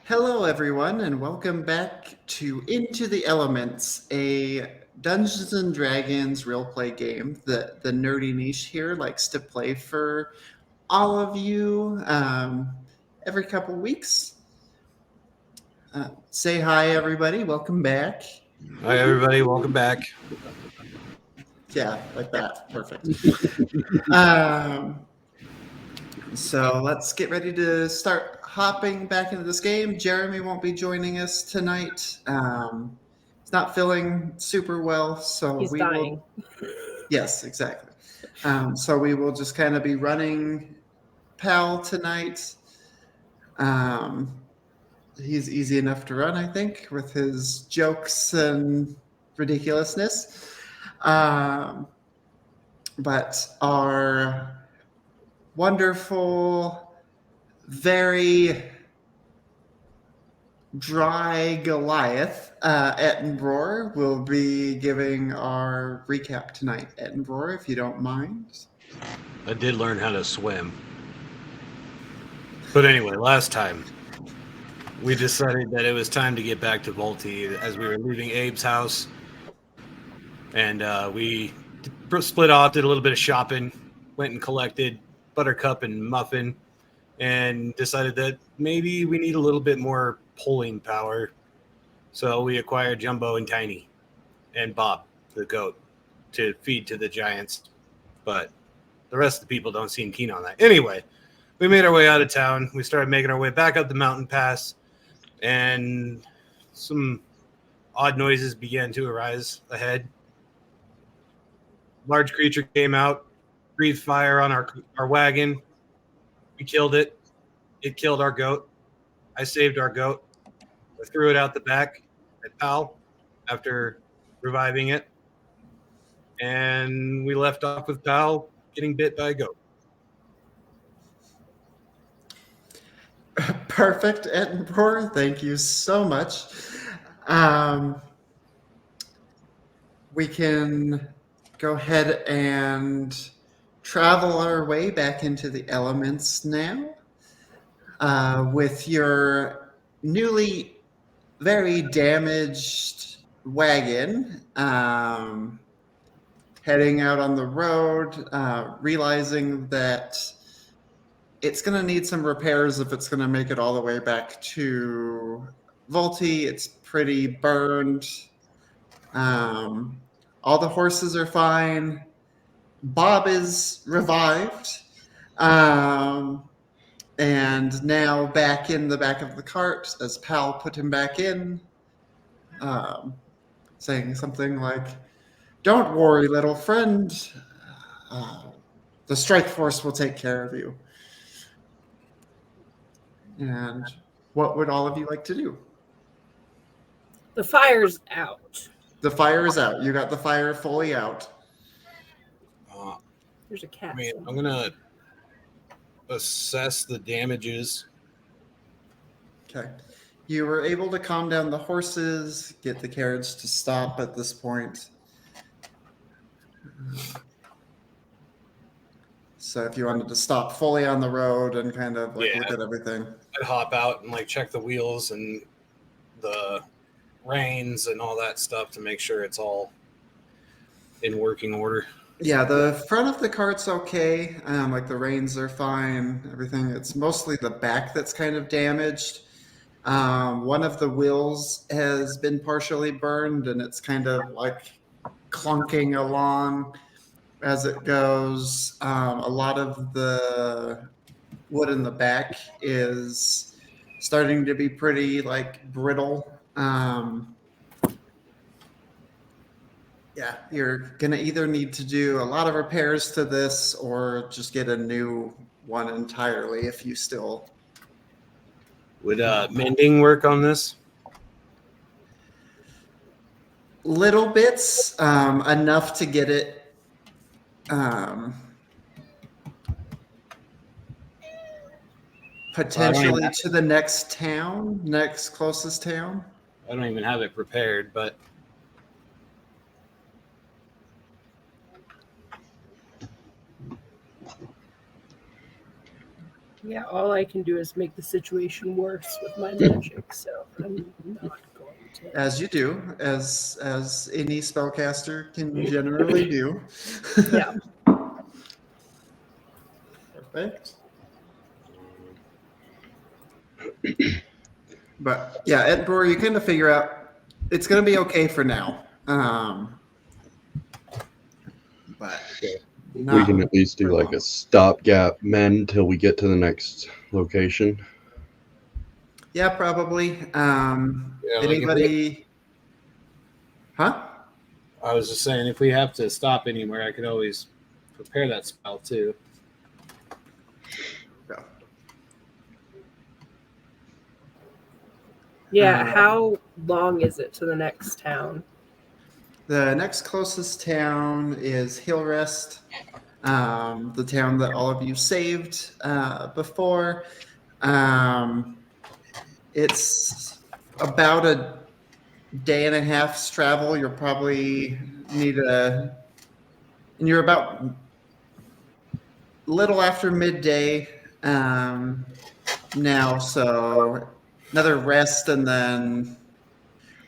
Hello, everyone, and welcome back to Into the Elements, a Dungeons and Dragons real play game that the nerdy niche here likes to play for all of you every couple weeks. Say hi, everybody. Welcome back. Hi, everybody. Welcome back. Yeah, like that. Perfect. So let's get ready to start hopping back into this game. Jeremy won't be joining us tonight. He's not feeling super well, so He's we dying. will. Yes, exactly. So we will just kind of be running Pal tonight. He's easy enough to run, I think, with his jokes and ridiculousness. But our wonderful, very dry Goliath, Ettenbroar, will be giving our recap tonight. Ettenbroar, if you don't mind. I did learn how to swim. But anyway, last time we decided that it was time to get back to Volti as we were leaving Abe's house. And we split off, did a little bit of shopping, went and collected Buttercup and Muffin, and decided that maybe we need a little bit more pulling power. So we acquired Jumbo and Tiny and Bob, the goat, to feed to the giants. But the rest of the people don't seem keen on that. Anyway, we made our way out of town. We started making our way back up the mountain pass, and some odd noises began to arise ahead. Large creature came out, breathed fire on our wagon. We killed it. It killed our goat. I saved our goat. I threw it out the back at Pal after reviving it. And we left off with Pal getting bit by a goat. Perfect, Ettenbroar. Thank you so much. We can go ahead and travel our way back into the elements now with your newly very damaged wagon. Heading out on the road, realizing that it's going to need some repairs if it's going to make it all the way back to Volti. It's pretty burned. All the horses are fine. Bob is revived. And now back in the back of the cart as Pal put him back in, saying something like, "Don't worry, little friend. The strike force will take care of you." And what would all of you like to do? The fire's out. The fire is out. You got the fire fully out. There's a cat. I'm going to assess the damages. Okay. You were able to calm down the horses, get the carriage to stop at this point. So if you wanted to stop fully on the road and kind of look at everything. I'd hop out and check the wheels and the reins and all that stuff to make sure it's all in working order. Yeah, the front of the cart's okay. The reins are fine, everything. It's mostly the back that's kind of damaged. One of the wheels has been partially burned, and it's kind of clunking along as it goes. A lot of the wood in the back is starting to be pretty brittle. Yeah, you're going to either need to do a lot of repairs to this or just get a new one entirely if you still... Would mending work on this? Little bits, enough to get it potentially to the next closest town. I don't even have it prepared, but Yeah, all I can do is make the situation worse with my magic, so I'm not going to. As you do, as any spellcaster can generally do. Yeah. Perfect. But yeah, at Brewer, you kind of figure out it's going to be okay for now. But We can at least do for like long. a stopgap mend till we get to the next location. Yeah, probably. Yeah, like Anybody? Huh? I was just saying, if we have to stop anywhere, I could always prepare that spell too. No. Yeah, Um, how long is it to the next town? The next closest town is Hillrest, the town that all of you saved before. Um, it's about a day and a half's travel. You'll probably need and you're about little after midday now, so another rest and then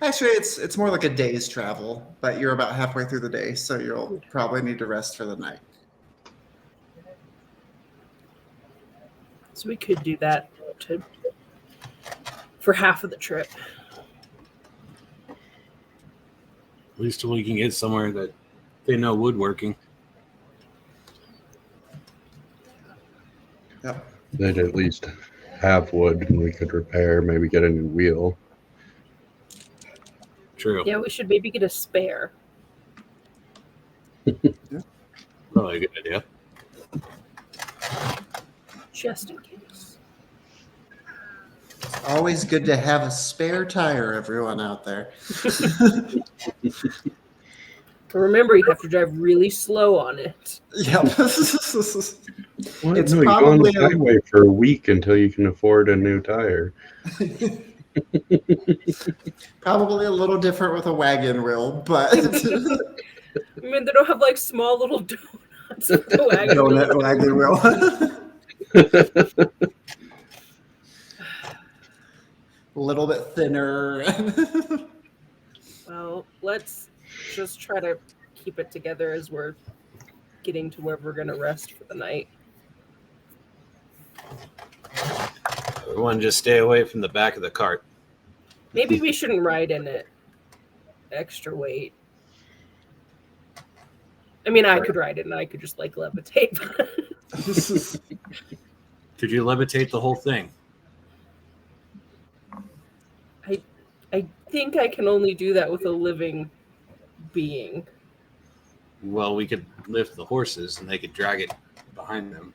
actually it's more like a day's travel, but you're about halfway through the day, so you'll probably need to rest for the night. So we could do that for half of the trip. At least till we can get somewhere that they know woodworking. Yep. They'd at least have wood and we could repair, maybe get a new wheel. True. Yeah, we should maybe get a spare. Probably a good idea. Just in case. Always good to have a spare tire, everyone out there. But remember, you have to drive really slow on it. Yep. What? It's No, you go on the probably a- highway for a week until you can afford a new tire. Probably a little different with a wagon wheel, but I mean, they don't have like small little donuts with the wagon. donut wagon wheel. A little bit thinner. Well, let's just try to keep it together as we're getting to where we're going to rest for the night. Everyone just stay away from the back of the cart. Maybe we shouldn't ride in it. Extra weight. I mean, I could ride it and I could just like levitate. Could you levitate the whole thing? I think I can only do that with a living being. Well, we could lift the horses and they could drag it behind them.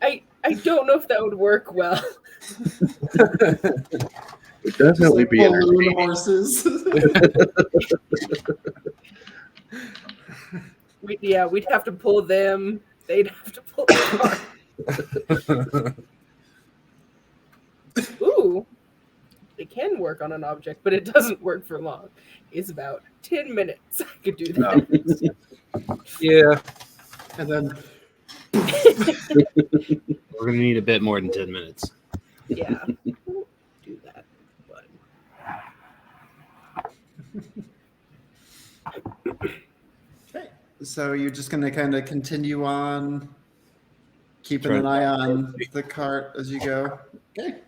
I don't know if that would work well. Would definitely be balloon entertaining. horses. We'd have to pull them. They'd have to pull the car. Ooh, it can work on an object, but it doesn't work for long. It's about 10 minutes. I could do that. Yeah. And then We're going to need a bit more than 10 minutes. Yeah, do that. But so you're just gonna kind of continue on keeping Try an to- eye on the cart as you go. Okay.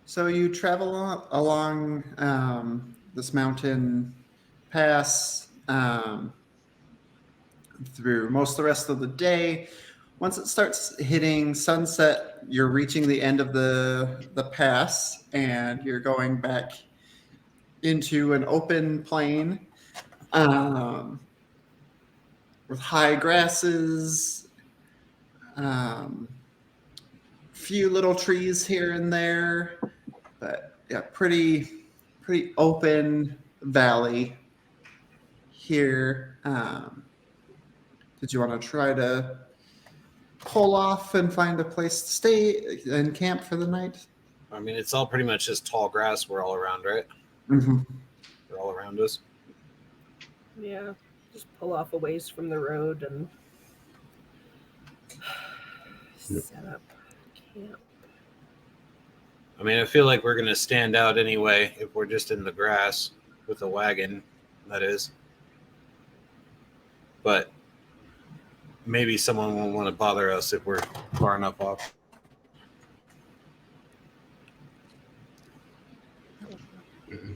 So you travel along this mountain pass through most of the rest of the day. Once it starts hitting sunset, you're reaching the end of the pass, and you're going back into an open plain with high grasses, few little trees here and there, but yeah, pretty open valley here. Did you want to try to pull off and find a place to stay and camp for the night? I mean, it's all pretty much just tall grass. We're all around, right? Mm-hmm. They're all around us. Yeah, just pull off a ways from the road and Yep. set up camp. I mean, I feel like we're gonna stand out anyway if we're just in the grass with a wagon. That is, but maybe someone won't want to bother us if we're far enough off.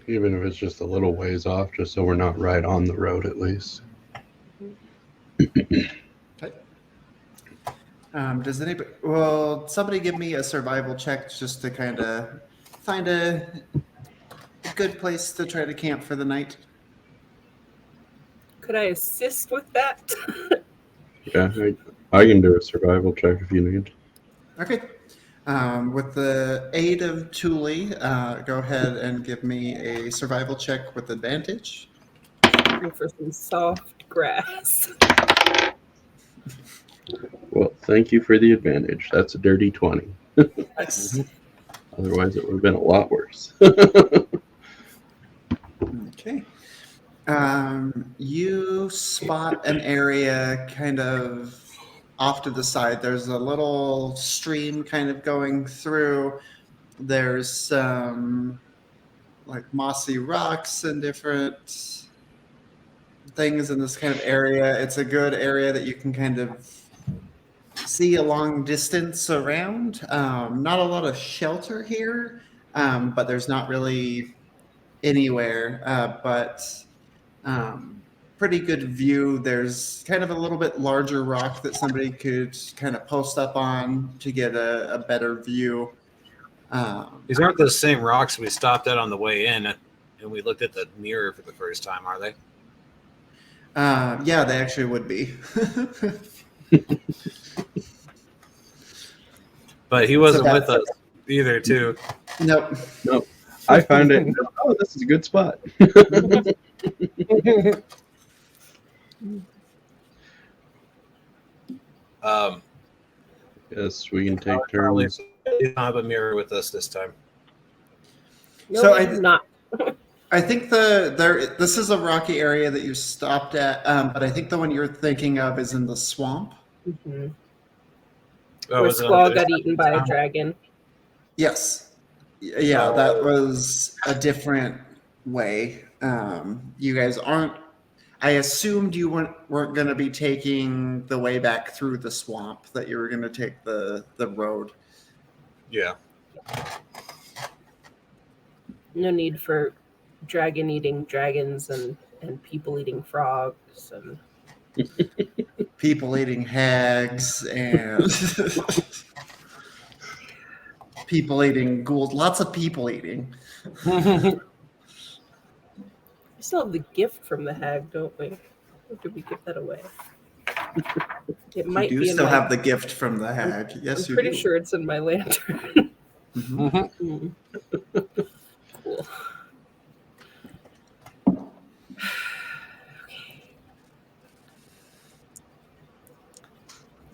Even if it's just a little ways off, just so we're not right on the road at least. Okay. Does anybody? Well, somebody give me a survival check just to kind of find a good place to try to camp for the night. Could I assist with that? Yeah, I can do a survival check if you need. Okay. With the aid of Thule, go ahead and give me a survival check with advantage. Looking for some soft grass. Well, thank you for the advantage. That's a dirty 20. Yes. Otherwise, it would have been a lot worse. Okay. You spot an area kind of off to the side. There's a little stream kind of going through. There's some like mossy rocks and different things in this kind of area. It's a good area that you can kind of see a long distance around. Not a lot of shelter here, but there's not really anywhere. But pretty good view. There's kind of a little bit larger rock that somebody could kind of post up on to get a better view. These aren't the same rocks we stopped at on the way in, and we looked at the mirror for the first time, are they? Yeah, they actually would be. But he wasn't with us either, too. Nope. Nope. I found it. Oh, this is a good spot. Yes, we can take turns. We don't have a mirror with us this time. No, So I'm not. I think this is a rocky area that you stopped at, but I think the one you're thinking of is in the swamp. Mm-hmm. Oh, Where was it on Squall the got other eaten side? by a dragon. Yes. Yeah, that was a different way. You guys aren't. I assumed you weren't going to be taking the way back through the swamp. That you were going to take the road. Yeah. No need for dragon eating dragons and people eating frogs and People eating hags and people eating ghouls. Lots of people eating. we still have the gift from the hag, don't we? Or did we give that away? It might You be do in still my, have the gift from the hag. Yes, I'm you pretty do. sure it's in my lantern. Mhm. Cool.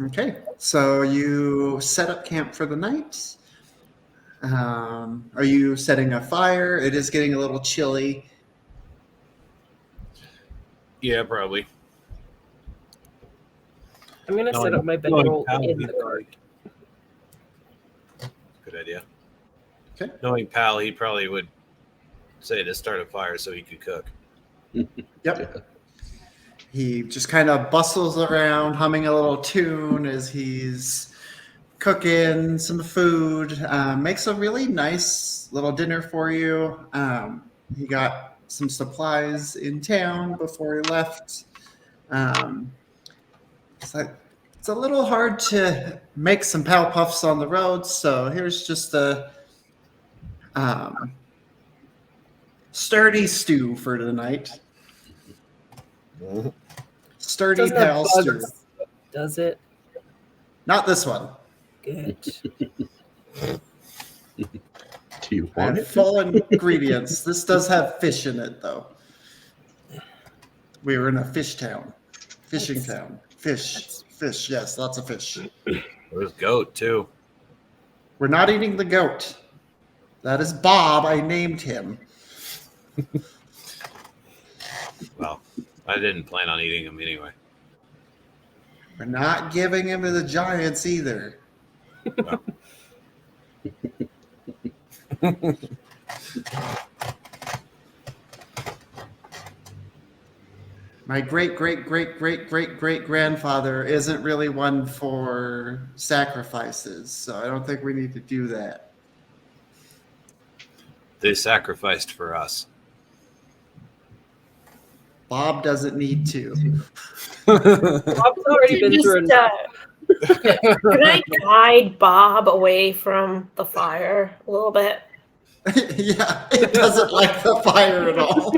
Okay, so you set up camp for the night. Are you setting a fire? It is getting a little chilly. Yeah, probably. I'm gonna set up my bedroll in the cart. Good idea. Okay. Knowing Pal, he probably would say to start a fire so he could cook. Yep. He just kind of bustles around, humming a little tune as he's cooking some food. Makes a really nice little dinner for you. He got some supplies in town before he left. It's a little hard to make some Pow Puffs on the road, so here's just a sturdy stew for tonight. Sturdy Doesn't have pal stew. bugs, does it? Not this one. Good. Do you I want have it? full ingredients. This does have fish in it, though. We were in a fish town. Fishing town. Fish. Yes, lots of fish. There was goat, too. We're not eating the goat. That is Bob. I named him. Well, I didn't plan on eating him anyway. We're not giving him to the Giants either. My great-great-great-great-great-great-grandfather isn't really one for sacrifices, so I don't think we need to do that. They sacrificed for us. Bob doesn't need to. Bob's already been Just, through enough. Can I guide Bob away from the fire a little bit? Yeah, it doesn't like the fire at all.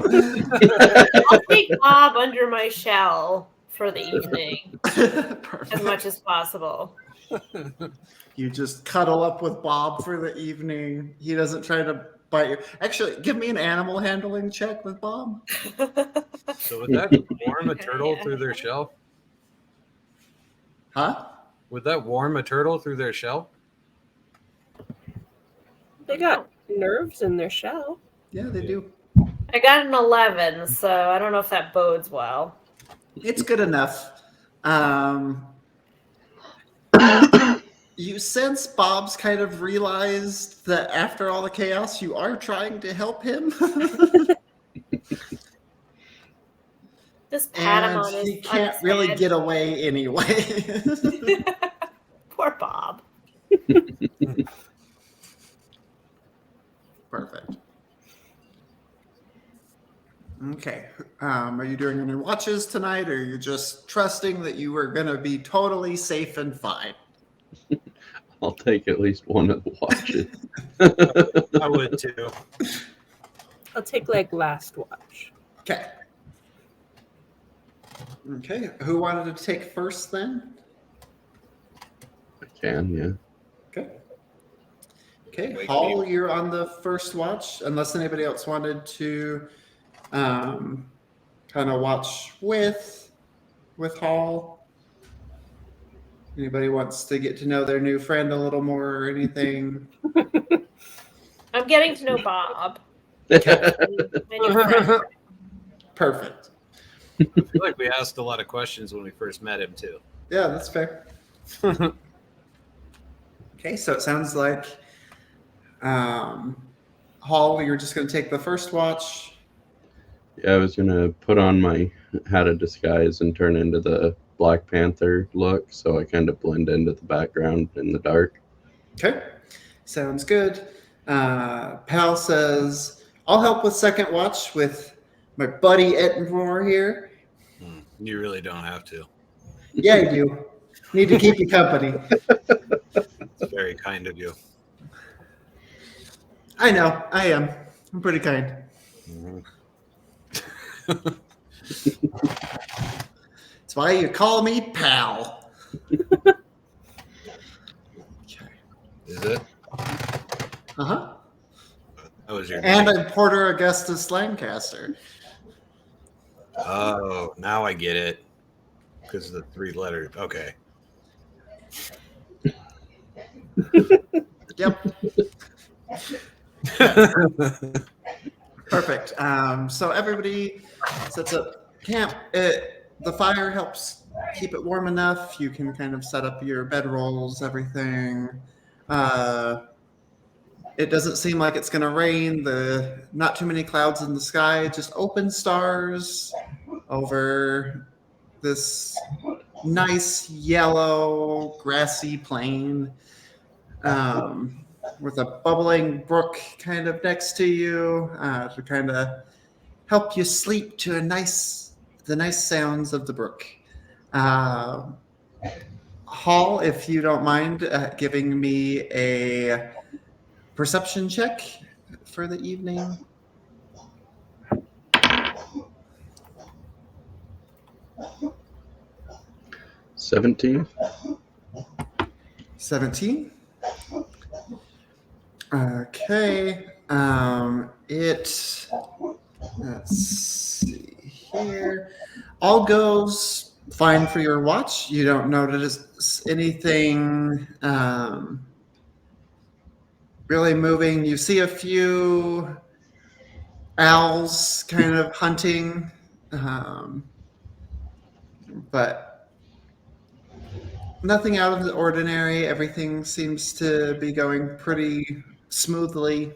I'll take Bob under my shell for the evening as Perfect. much as possible. You just cuddle up with Bob for the evening. He doesn't try to bite you. Actually, give me an animal handling check with Bob. So would that warm a turtle through their shell? Huh? Would that warm a turtle through their shell? They got nerves in their shell. Yeah, they do. I got an 11, so I don't know if that bodes well. It's good enough. You sense Bob's kind of realized that after all the chaos, you are trying to help him. Just pat him And on his he can't really get away anyway. Poor Bob. Perfect. Okay. Are you doing any watches tonight, or are you just trusting that you are going to be totally safe and fine? I'll take at least one of the watches. I would too. I'll take like last watch. Okay. Okay. Who wanted to take first then? I can, yeah. Okay. Okay. Wake Hall, me. you're on the first watch, unless anybody else wanted to kind of watch with Hall. Anybody wants to get to know their new friend a little more or anything? I'm getting to know Bob. My new friend. Perfect. I feel like we asked a lot of questions when we first met him too. Yeah, that's fair. Okay, so it sounds like Hall, you're just going to take the first watch. Yeah, I was going to put on my hat of disguise and turn into the Black Panther look, so I kind of blend into the background in the dark. Okay, sounds good. Pal says, I'll help with second watch with my buddy Ettenmore here. You really don't have to. Yeah, you do. Need to keep you company. It's very kind of you. I know, I am. I'm pretty kind. That's why you call me Pal. Okay. Is it? Uh-huh. That was your And name. I'm Porter Augustus Lancaster. Oh, now I get it. Because of the 3 letters. Okay. Yep. Perfect. So everybody sets up camp. The fire helps keep it warm enough. You can kind of set up your bedrolls, everything. It doesn't seem like it's going to rain. Not too many clouds in the sky, just open stars over this nice yellow grassy plain. With a bubbling brook kind of next to you to kind of help you sleep to the nice sounds of the brook. Hall, if you don't mind giving me a perception check for the evening. 17. 17. Okay. Let's see here. All goes fine for your watch. You don't notice anything really moving. You see a few owls kind of hunting, but nothing out of the ordinary. Everything seems to be going pretty smoothly.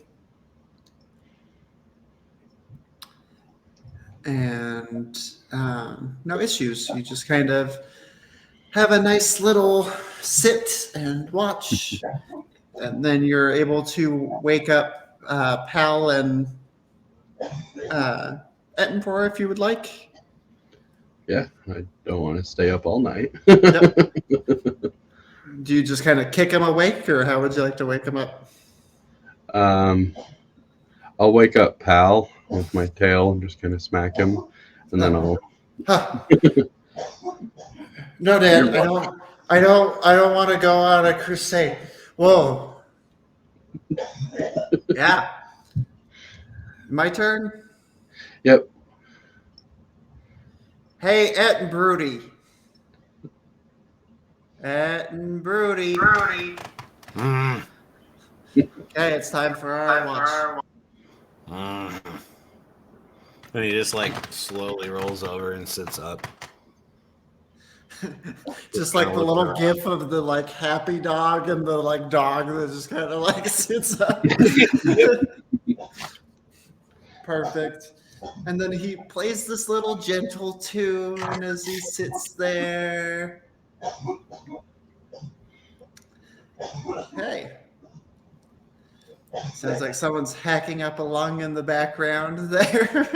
And no issues. You just kind of have a nice little sit and watch. And then you're able to wake up Pal and Ettenborough if you would like. Yeah, I don't want to stay up all night. Yep. Do you just kind of kick him awake, or how would you like to wake him up? I'll wake up Pal with my tail and just kind of smack him, and then I'll. Huh. No, Dad, I don't want to go on a crusade. Whoa. Yeah. My turn? Yep. Hey, Ettenbroody. Ettenbroody. Mm. Okay, it's time for our watch. And he just like slowly rolls over and sits up. Just like the little gif of the like happy dog and the like dog that just kind of like sits up. Perfect. And then he plays this little gentle tune as he sits there. Okay. Sounds like someone's hacking up a lung in the background there.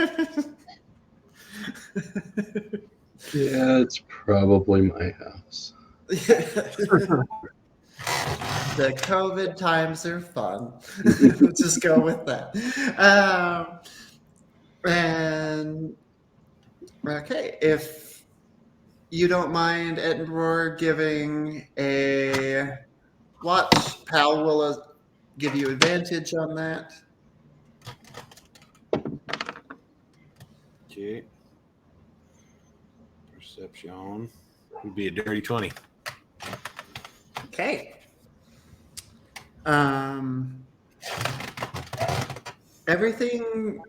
Yeah, it's probably my house. The COVID times are fun. We'll just go with that. And okay, if you don't mind, Edinburgh giving a watch, Pal will give you advantage on that. Okay. Perception would be a dirty 20. Okay. Everything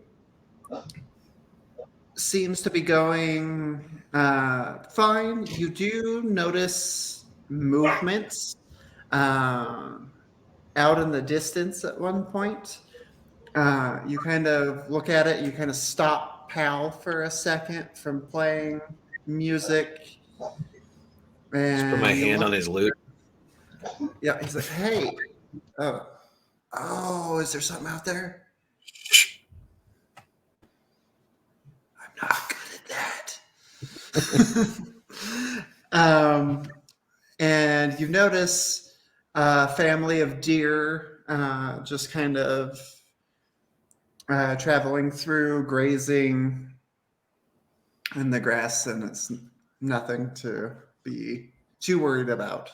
seems to be going fine. You do notice movements out in the distance at one point. You kind of look at it, you kind of stop Pal for a second from playing music. And Just put my hand on his lute. Yeah, he's like, hey, oh, is there something out there? I'm not good at that. And you notice a family of deer just kind of traveling through, grazing in the grass, and it's nothing to be too worried about.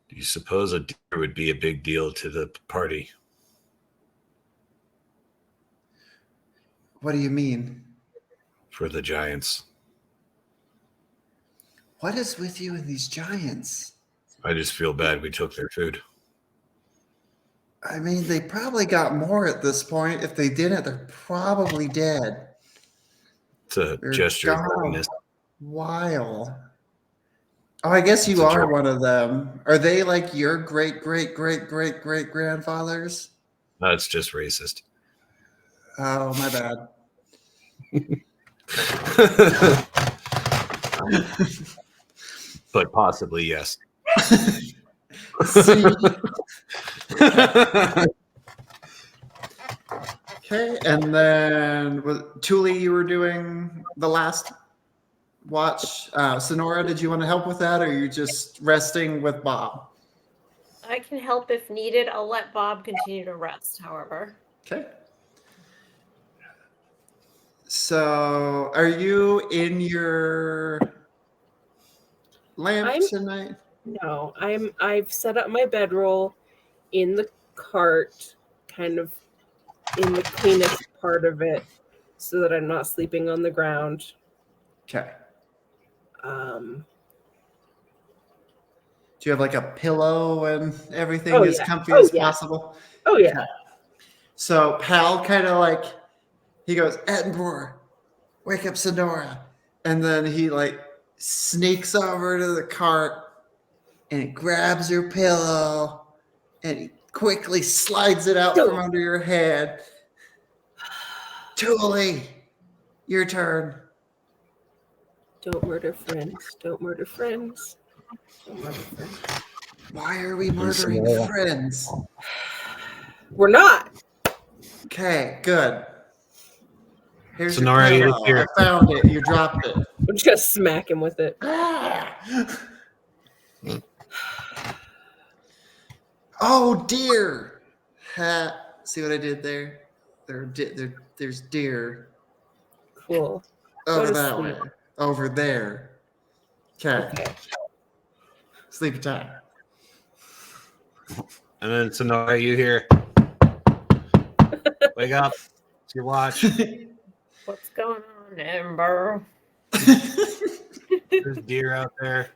Do you suppose a deer would be a big deal to the party? What do you mean? For the giants? What is with you and these giants? I just feel bad we took their food. I mean, they probably got more at this point. If they didn't, they're probably dead. It's a They're gesture of gone kindness. a while. Oh, I guess you It's a are joke. one of them. Are they like your great grandfathers? That's just racist. Oh, my bad. But possibly, yes. See? Okay, and then Thule, you were doing the last watch. Sonora, did you want to help with that, or are you just resting with Bob? I can help if needed. I'll let Bob continue to rest, however. Okay. So, are you in your lamp tonight? No, I've set up my bedroll in the cart, kind of in the cleanest part of it, so that I'm not sleeping on the ground. Okay. Um, Do you have like a pillow and everything Oh, as yeah. comfy Oh, as yeah. possible? Oh yeah. So Pal kind of like, he goes, Attenborough, wake up Sonora. And then he like sneaks over to the cart and he grabs your pillow and he quickly slides it out from under your head. Julie, your turn. Don't murder friends. Don't murder friends. Don't murder friends. Why are we murdering Sonora. friends? We're not. Okay, good. Here's Sonora, your you pillow. hear- I found it. You dropped it. I'm just gonna smack him with it. Oh dear. See what I did there? There's deer Cool. over to that sleep. way. Over there. Okay. Okay. Sleep time. And then Sonora, you hear, wake up. It's your watch. What's going on, Amber? There's deer out there.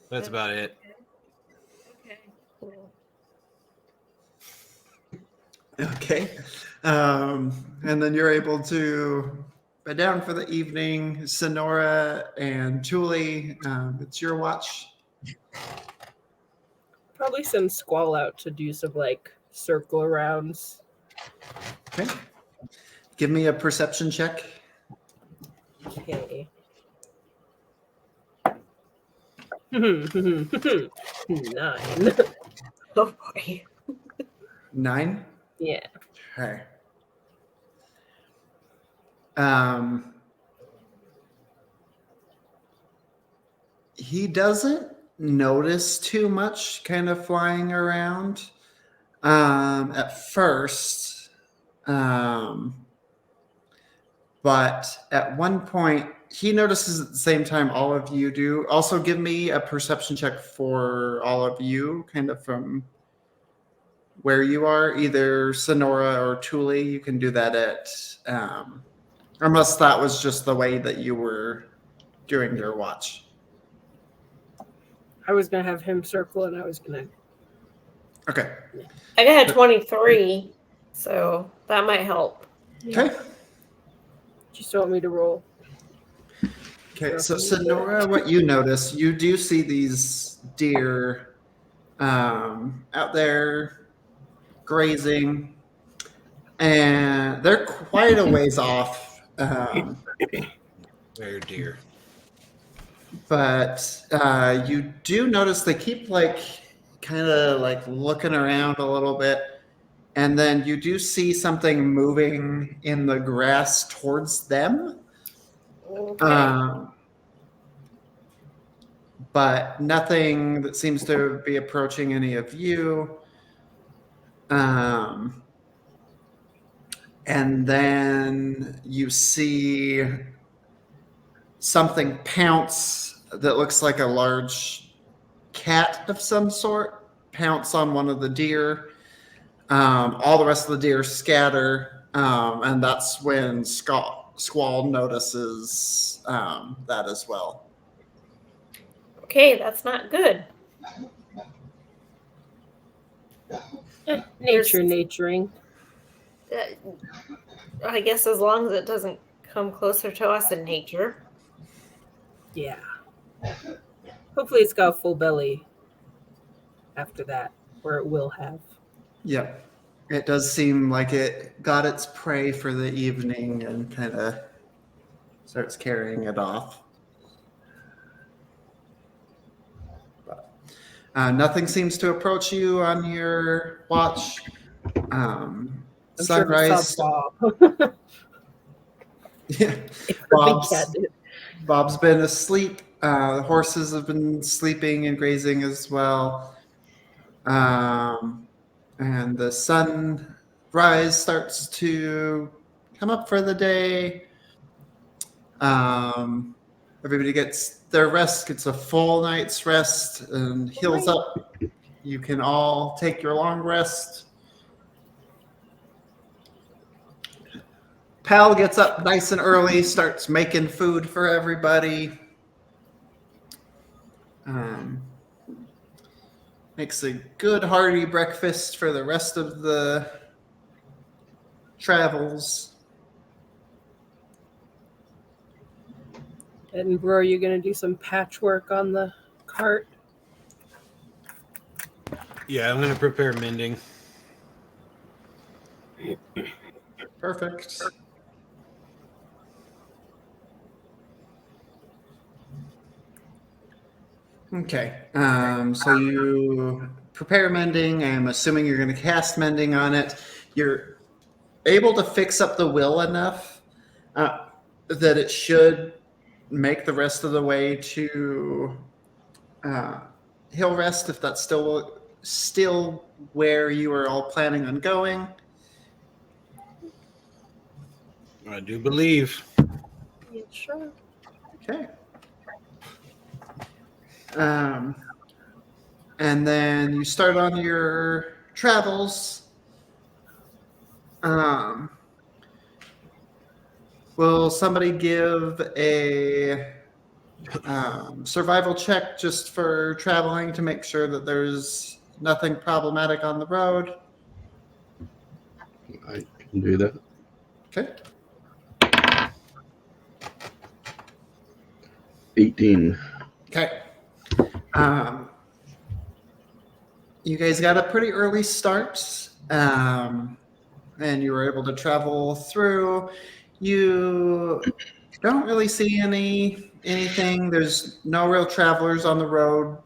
That's about it. Okay, cool. Okay. And then you're able to bed down for the evening. Sonora and Julie, it's your watch. Probably send Squall out to do some like circle arounds. Okay. Give me a perception check. Okay. 9. Oh boy. 9. Yeah. Okay. He doesn't notice too much kind of flying around at first. But at one point, he notices at the same time all of you do. Also, give me a perception check for all of you, kind of from where you are, either Sonora or Thule. You can do that at, unless that was just the way that you were doing your watch. I was gonna have him circle, and I was gonna. Okay. I got a 23, so that might help. Okay. Just want me to roll. Okay. So Sonora, what you notice, you do see these deer out there grazing, and they're quite a ways off. Where deer? But you do notice they keep like kind of like looking around a little bit, and then you do see something moving in the grass towards them. Okay. But nothing that seems to be approaching any of you. And then you see something pounce that looks like a large cat of some sort pounce on one of the deer. All the rest of the deer scatter, and that's when Squall notices that as well. Okay, that's not good. Naturing. I guess as long as it doesn't come closer to us in nature. Yeah. Hopefully, it's got a full belly after that, or it will have. Yep. It does seem like it got its prey for the evening and kind of starts carrying it off. But, nothing seems to approach you on your watch. I'm Sunrise. Sure Bob. Yeah. Bob's been asleep. The horses have been sleeping and grazing as well. And the sunrise starts to come up for the day. Everybody gets their rest, gets a full night's rest, and heals up. You can all take your long rest. Pal gets up nice and early, starts making food for everybody. makes a good hearty breakfast for the rest of the travels. Edinburgh, are you going to do some patchwork on the cart? Yeah, I'm going to prepare mending. Perfect. Okay. So you prepare mending. I'm assuming you're going to cast mending on it. You're able to fix up the will enough that it should make the rest of the way to hillrest, if that's still where you are all planning on going. I do believe. Yeah, sure. Okay. And then you start on your travels. Will somebody give a survival check just for traveling to make sure that there's nothing problematic on the road? I can do that. Okay. 18. Okay. You guys got a pretty early start, and you were able to travel through. You don't really see anything. There's no real travelers on the road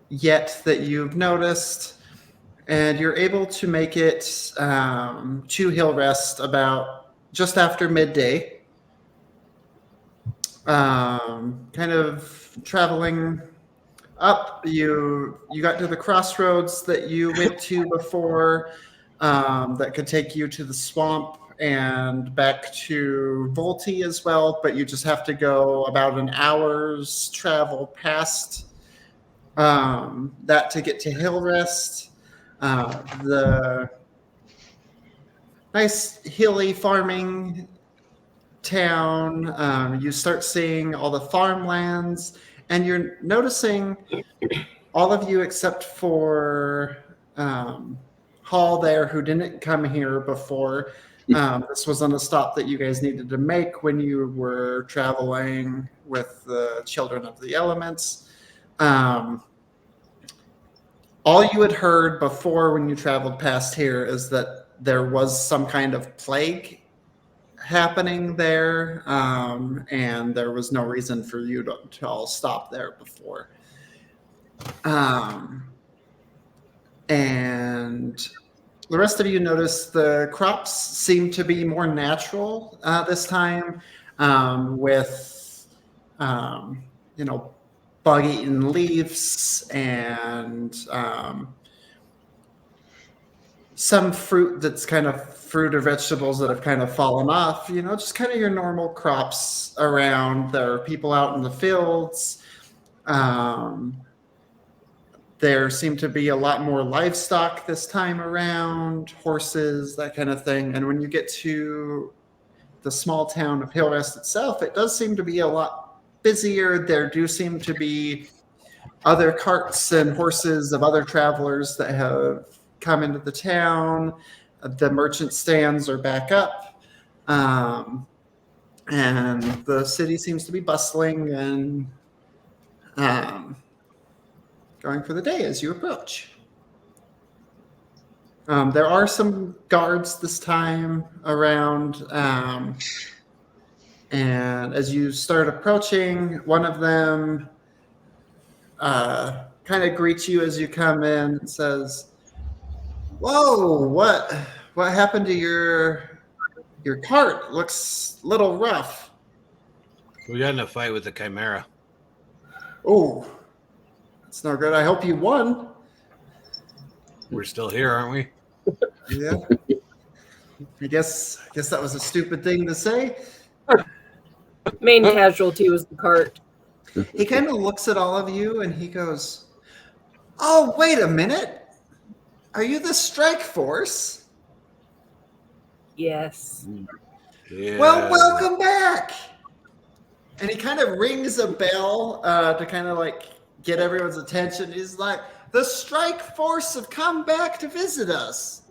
yet that you've noticed, and you're able to make it to Hillrest about just after midday. Kind of traveling up, you got to the crossroads that you went to before, that could take you to the swamp and back to Volti as well, but you just have to go about an hour's travel past that to get to Hillrest. The nice hilly farming town. You start seeing all the farmlands, and you're noticing all of you except for Hall there, who didn't come here before. This wasn't a stop that you guys needed to make when you were traveling with the Children of the Elements. All you had heard before when you traveled past here is that there was some kind of plague happening there, and there was no reason for you to all stop there before. And the rest of you notice the crops seem to be more natural this time, with bug-eaten leaves and some fruit that's kind of fruit or vegetables that have kind of fallen off, just kind of your normal crops around. There are people out in the fields. There seem to be a lot more livestock this time around, horses, that kind of thing. And when you get to the small town of Hillrest itself, it does seem to be a lot busier. There do seem to be other carts and horses of other travelers that have come into the town. The merchant stands are back up, and the city seems to be bustling and going for the day as you approach. There are some guards this time around, and as you start approaching, one of them kind of greets you as you come in and says, "Whoa, what happened to your cart? Looks a little rough." We got in a fight with the Chimera. Oh, that's no good. I hope you won. We're still here, aren't we? Yeah. I guess that was a stupid thing to say. Main casualty was the cart. He kind of looks at all of you and he goes, "Oh, wait a minute. Are you the strike force? Yes. Yeah. Well, welcome back." And he kind of rings a bell to kind of like get everyone's attention. He's like, the strike force have come back to visit us.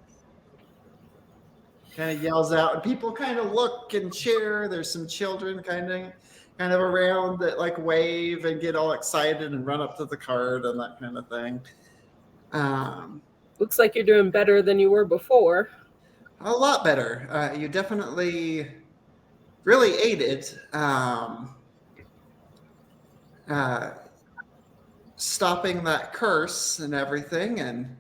Kind of yells out, and people kind of look and cheer. There's some children kind of around that like wave and get all excited and run up to the cart and that kind of thing. Looks like you're doing better than you were before. A lot better. You definitely really aided stopping that curse and everything, and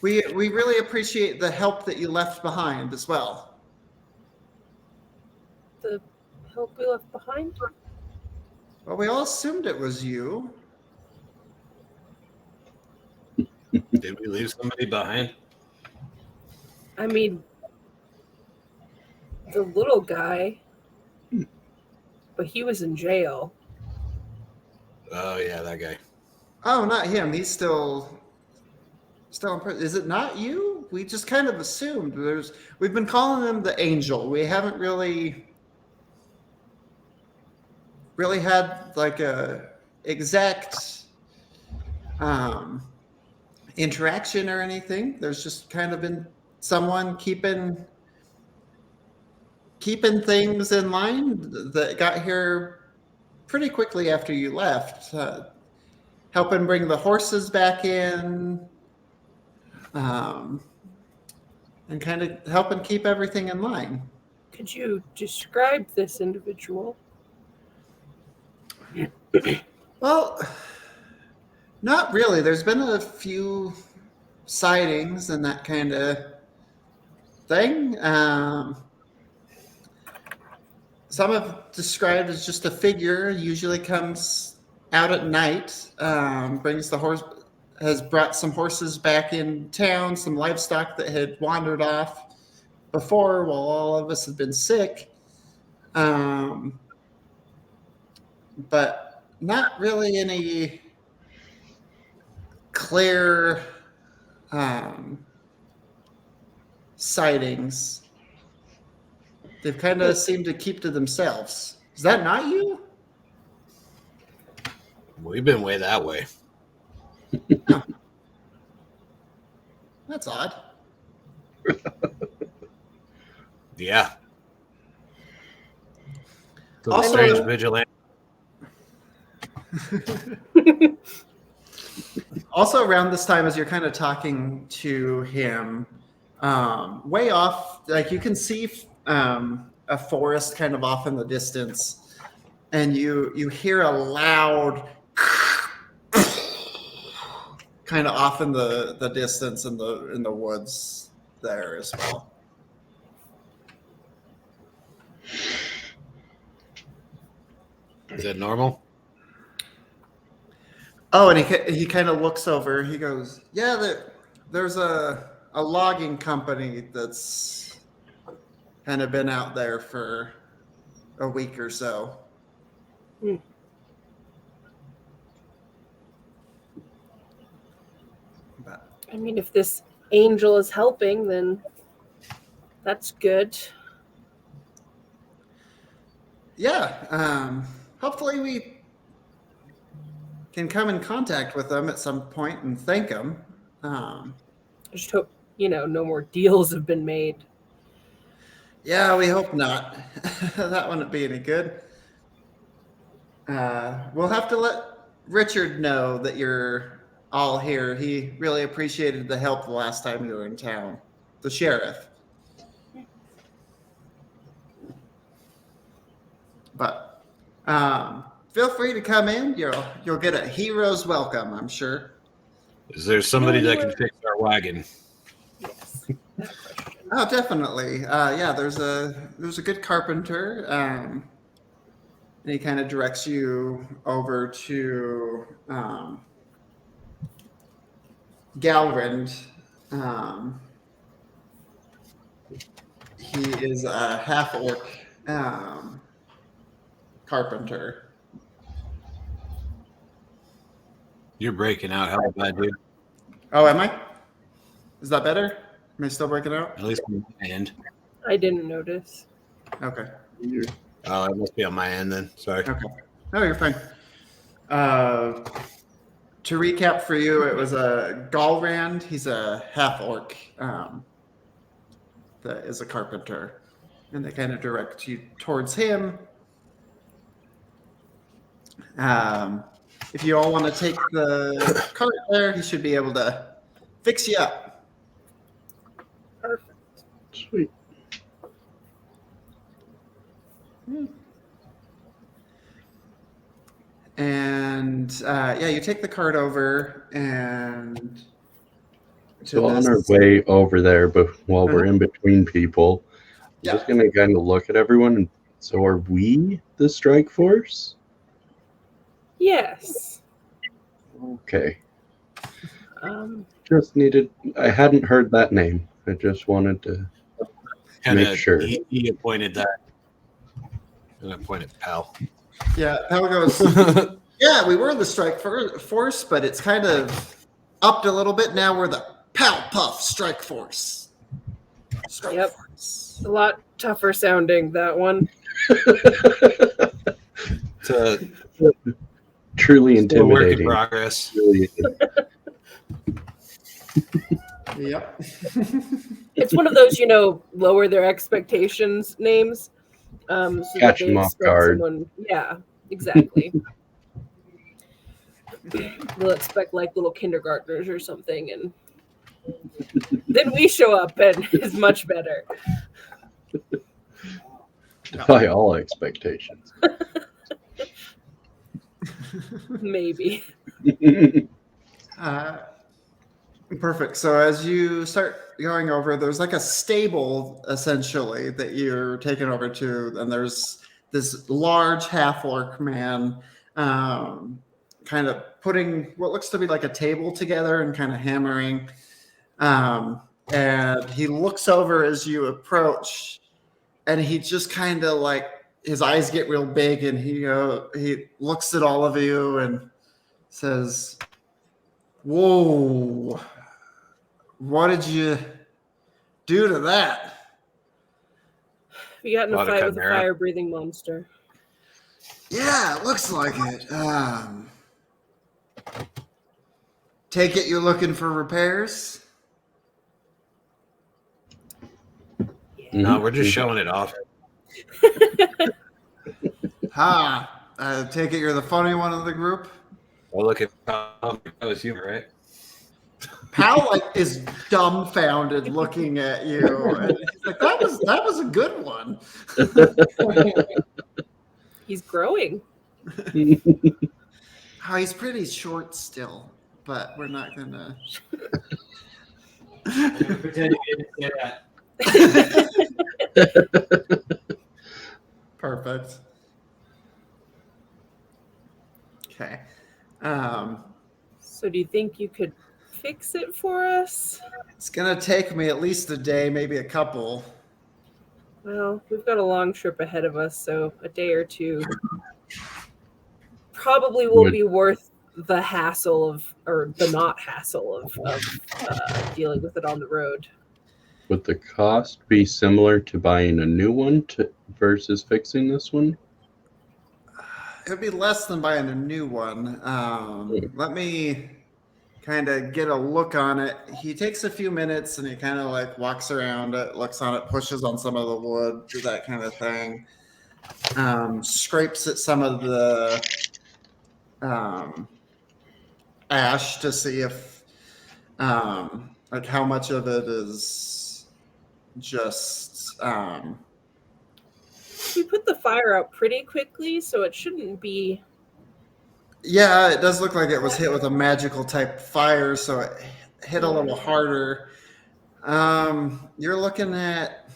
we really appreciate the help that you left behind as well. The help we left behind? Well, we all assumed it was you. Did we leave somebody behind? I mean, the little guy, but he was in jail. Oh yeah, that guy. Oh, not him. He's still in prison. Is it not you? We just kind of assumed. We've been calling him the angel. We haven't really had like a exact interaction or anything. There's just kind of been someone keeping things in line that got here pretty quickly after you left, helping bring the horses back in, and kind of helping keep everything in line. Could you describe this individual? Well, not really. There's been a few sightings and that kind of thing. Some have described as just a figure, usually comes out at night, brings the horse, has brought some horses back in town, some livestock that had wandered off before while all of us had been sick. But not really any clear sightings. They've kind of seemed to keep to themselves. Is that not you? We've been way that way. That's odd. Yeah. So Also- strange vigilante. Also, around this time, as you're kind of talking to him, way off, like you can see a forest kind of off in the distance, and you hear a loud kind of off in the distance in the woods there as well. Is that normal? Oh, and he kind of looks over. He goes, "Yeah, there's a logging company that's kind of been out there for a week or so." But I mean, if this angel is helping, then that's good. yeah, hopefully we can come in contact with them at some point and thank them. I just hope, no more deals have been made. Yeah, we hope not. That wouldn't be any good. We'll have to let Richard know that you're all here. He really appreciated the help the last time you were in town. The sheriff. But feel free to come in. You'll get a hero's welcome, I'm sure. Is there somebody that can fix our wagon? Yes. That question. Oh, definitely. Yeah, there's a good carpenter, and he kind of directs you over to Galrind. He is a half orc carpenter. You're breaking out hell bad, dude. Oh, am I? Is that better? Am I still breaking out? At least on my end. I didn't notice. Okay. Oh, it must be on my end then. Sorry. Okay. No, you're fine. To recap for you, it was a Galrand. He's a half orc that is a carpenter, and they kind of direct you towards him. If you all want to take the cart there, he should be able to fix you up. Perfect. Sweet. And yeah, you take the cart over and So on our way over there, but while we're in between people, Yeah. I'm just gonna kind of look at everyone. And so, are we the strike force? Yes. Okay. Just needed. I hadn't heard that name. I just wanted to Kinda, make sure. He appointed that. And appointed Pal. Yeah, Pal goes, yeah, we were the strike force, but it's kind of upped a little bit. Now we're the Pal Puff Strike Force. Strike Force. a lot tougher sounding, that one. It's a Truly still a work in intimidating. progress. Really is. Yep. It's one of those, lower their expectations names. So Catch that they them off expect guard. someone. Yeah, exactly. They'll expect like little kindergartners or something, and then we show up and it's much better. Defy all expectations. Maybe. Perfect. So as you start going over, there's like a stable essentially that you're taking over to, and there's this large half orc man kind of putting what looks to be like a table together and kind of hammering. And he looks over as you approach, and he just kind of like his eyes get real big, and he looks at all of you and says, "Whoa, what did you do to that?" We got in a Lot of fight with a chimera. fire-breathing monster. Yeah, it looks like it. Take it you're looking for repairs? No, we're just showing it off. Take it you're the funny one of the group? Well, look at Pal. That was humor, right? Pal is dumbfounded looking at you, and he's like, "That was a good one." He's growing. He's pretty short still, but we're not gonna. Pretend you didn't say that. Perfect. Okay. So do you think you could fix it for us? It's gonna take me at least a day, maybe a couple. Well, we've got a long trip ahead of us, so a day or two probably will be worth the hassle or the not hassle of dealing with it on the road. Would the cost be similar to buying a new one versus fixing this one? It would be less than buying a new one. Let me kind of get a look on it. He takes a few minutes and he kind of like walks around it, looks on it, pushes on some of the wood, that kind of thing. Scrapes at some of the ash to see if like how much of it is just We put the fire out pretty quickly, so it shouldn't be. yeah, it does look like it was hit with a magical type fire, so it hit a little harder. You're looking at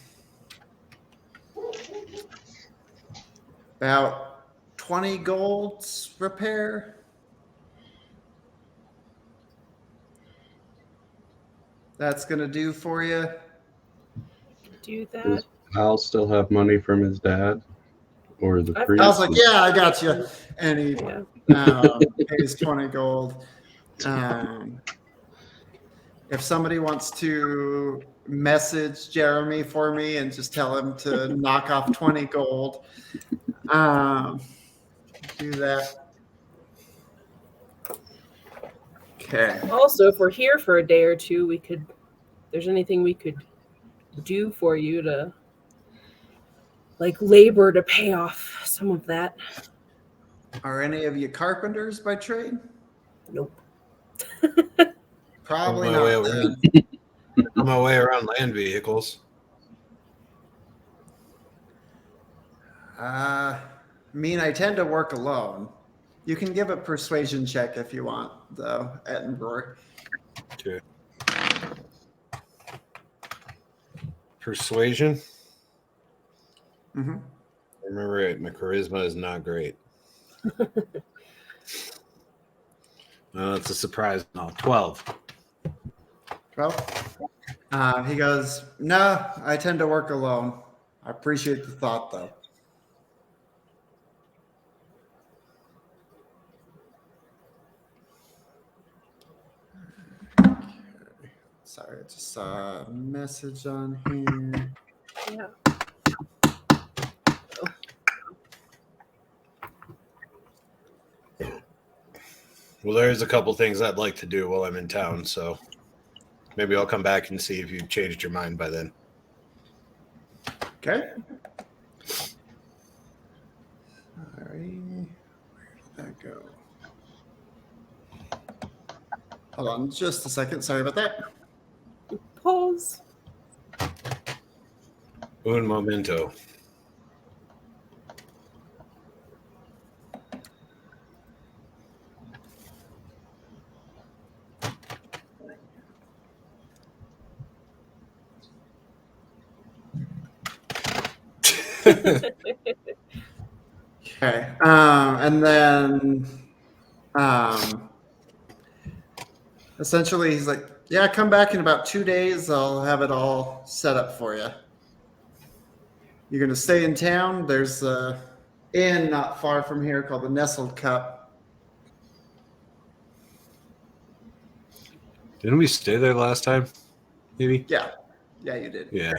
about 20 golds repair. That's gonna do for you. Do that. Does Al still have money from his dad? Or the I priest? I was like, yeah, I got you. And he Yeah. pays 20 gold. If somebody wants to message Jeremy for me and just tell him to knock off 20 gold, do that. Okay. Also, if we're here for a day or two, we could. If there's anything we could do for you to, like, labor to pay off some of that. Are any of you carpenters by trade? Nope. Probably On my way not. around, Then. on my way around land vehicles. I mean, I tend to work alone. You can give a persuasion check if you want, though, Edinburgh. Okay. Persuasion. Mm-hmm. Remember it. My charisma is not great. It's a surprise. No, 12. 12. He goes, no, I tend to work alone. I appreciate the thought, though. Sorry, I just saw a message on here. Yeah. Well, there's a couple things I'd like to do while I'm in town, so maybe I'll come back and see if you've changed your mind by then. Okay. Sorry. Where did that go? Hold on just a second. Sorry about that. Pause. Un momento. Okay. And then essentially he's like, yeah, come back in about 2 days. I'll have it all set up for you. You're going to stay in town. There's a inn not far from here called the Nestled Cup. Didn't we stay there last time? Maybe? Yeah. Yeah, you did. Yeah.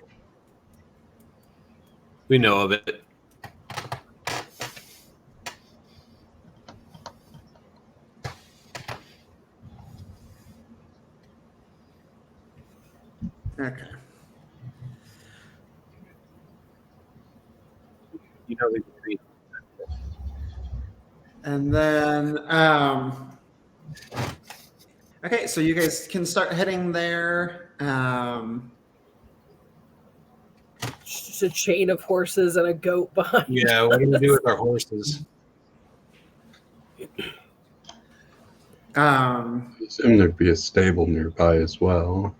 We know of it. Okay. You know, we And then, okay, so you guys can start heading there. Just a chain of horses and a goat behind. Yeah, what do we do with our horses? I assume there'd be a stable nearby as well.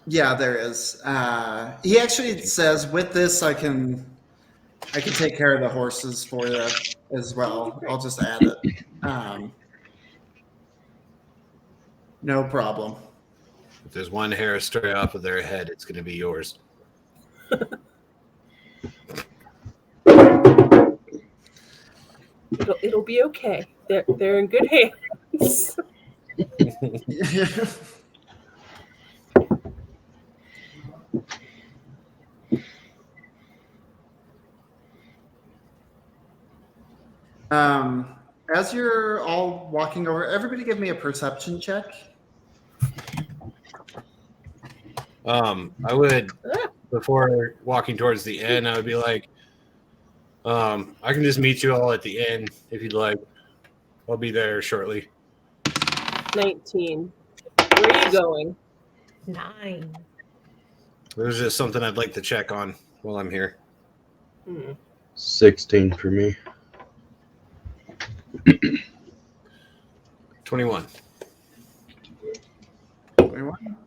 Yeah, there is. He actually says, with this, I can take care of the horses for you as well. I'll just add it. No problem. If there's one hair stray off of their head, it's going to be yours. It'll be okay. They're in good hands. As you're all walking over, everybody give me a perception check. I would, before walking towards the inn, I would be like, I can just meet you all at the inn if you'd like. I'll be there shortly. 19. Where are you going? 9. There's just something I'd like to check on while I'm here. 16 for me. 21. 21.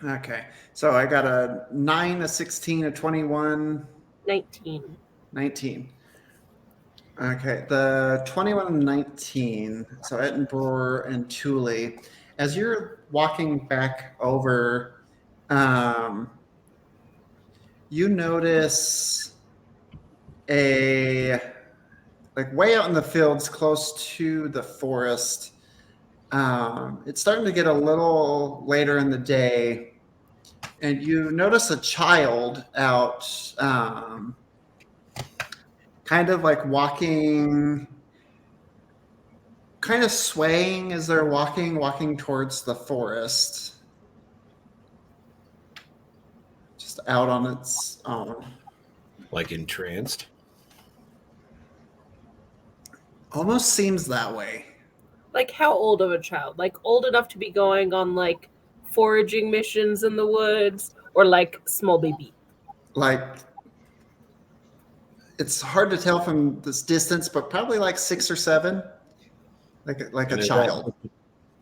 Okay, so I got a 9, a 16, a 21, 19. 19. Okay, the 21 and 19, so Edinburgh and Thule. As you're walking back over, you notice like way out in the fields close to the forest. It's starting to get a little later in the day, and you notice a child out, kind of like walking kind of swaying as they're walking towards the forest. Just out on its own. Like entranced. Almost seems that way. Like how old of a child? Like old enough to be going on like foraging missions in the woods, or like small baby? Like, it's hard to tell from this distance, but probably like 6 or 7. Like And a is child.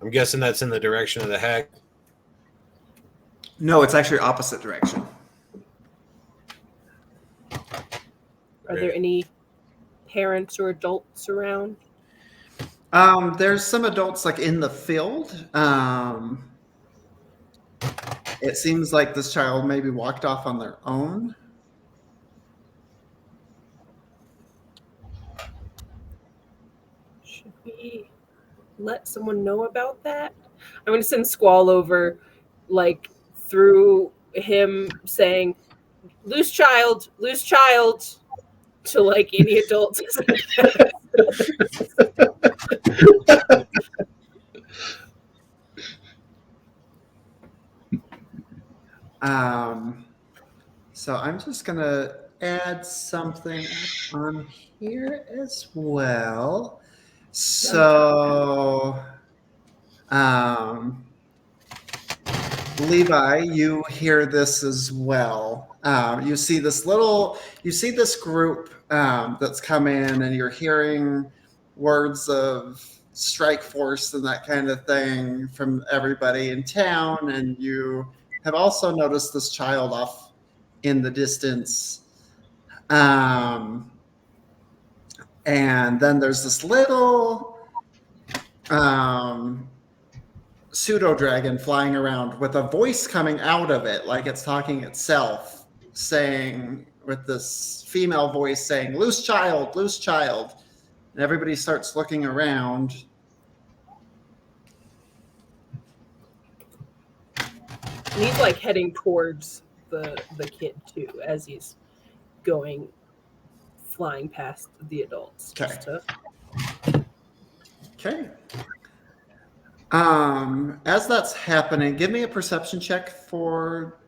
I'm guessing that's in the direction of the hag. No, it's actually opposite direction. Are there any parents or adults around? There's some adults like in the field. It seems like this child maybe walked off on their own. Should we let someone know about that? I'm going to send Squall over, like, through him saying, loose child, to, like, any adults. So I'm just going to add something on here as well. So, Levi, you hear this as well. You see this group that's come in, and you're hearing words of strike force and that kind of thing from everybody in town. And you have also noticed this child off in the distance. And then there's this little pseudo dragon flying around with a voice coming out of it, like it's talking itself, saying, with this female voice saying, loose child, loose child. And everybody starts looking around. And he's, like, heading towards the kid, too, as he's going, flying past the adults. Okay. Just to... Okay. As that's happening, give me a perception check for.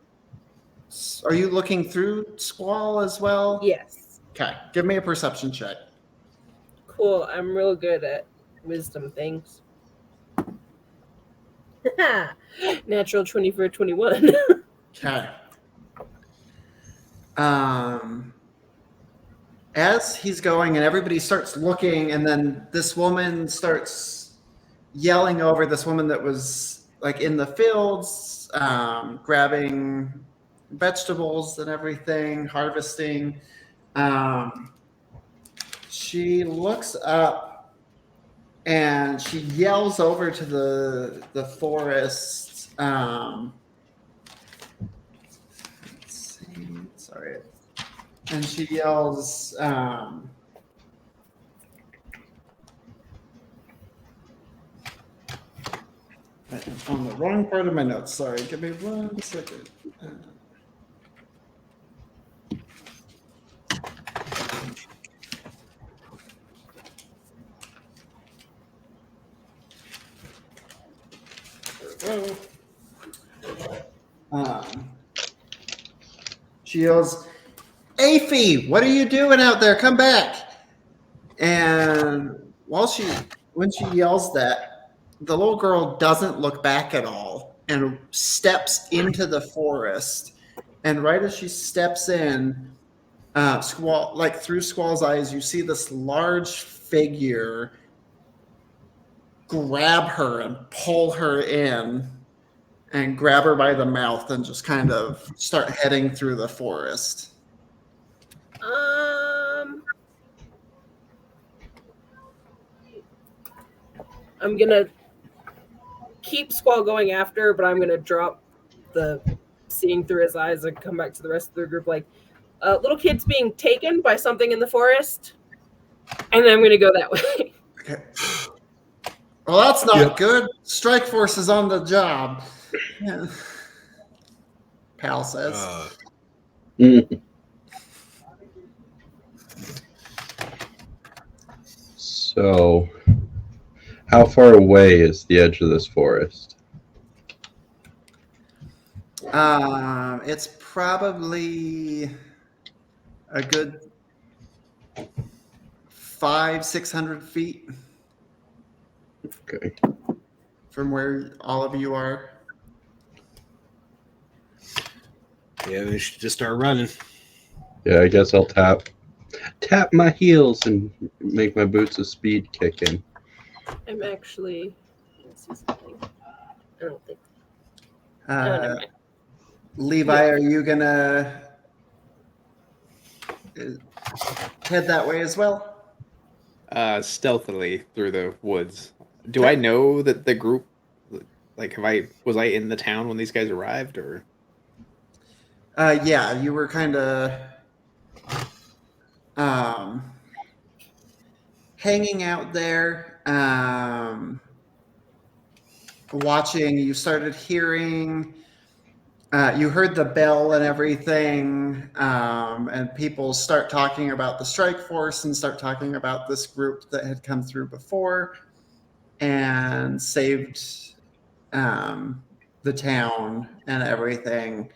Are you looking through Squall as well? Yes. Okay. Give me a perception check. Cool. I'm real good at wisdom things. Natural 20 for 21. Okay. As he's going and everybody starts looking, and then this woman starts yelling over this woman that was like in the fields, grabbing vegetables and everything, harvesting. She looks up and she yells over to the forest. Let's see. Sorry. And she yells, I'm on the wrong part of my notes. Sorry. Give me 1 second. There we go. She yells, Afy, what are you doing out there? Come back. And when she yells that, the little girl doesn't look back at all and steps into the forest. And right as she steps in, Squall, like through Squall's eyes, you see this large figure grab her and pull her in and grab her by the mouth and just kind of start heading through the forest. I'm gonna keep Squall going after, but I'm gonna drop the seeing through his eyes and come back to the rest of the group like, little kid's being taken by something in the forest, and then I'm gonna go that way. Okay. Well, that's not good. Strike Force is on the job. Yeah. Pal says. So, How far away is the edge of this forest? It's probably a good 500-600 feet Okay. from where all of you are. Yeah, we should just start running. Yeah, I guess I'll tap my heels and make my boots of speed kick in. I'm actually. Let's see something. I don't think. Oh, Uh, never mind. Levi, are you gonna head that way as well? Stealthily through the woods. Do I know that the group, like, was I in the town when these guys arrived, or? Yeah, you were kind of hanging out there, watching. You started hearing. You heard the bell and everything, and people start talking about the strike force and start talking about this group that had come through before and saved the town and everything.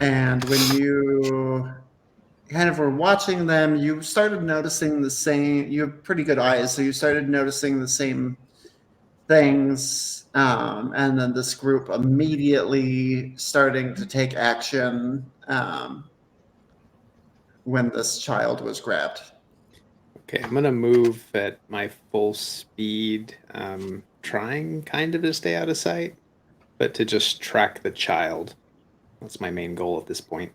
And when you kind of were watching them, you started noticing the same. You have pretty good eyes, so you started noticing the same things, and then this group immediately starting to take action when this child was grabbed. Okay, I'm gonna move at my full speed, trying kind of to stay out of sight, but to just track the child. That's my main goal at this point.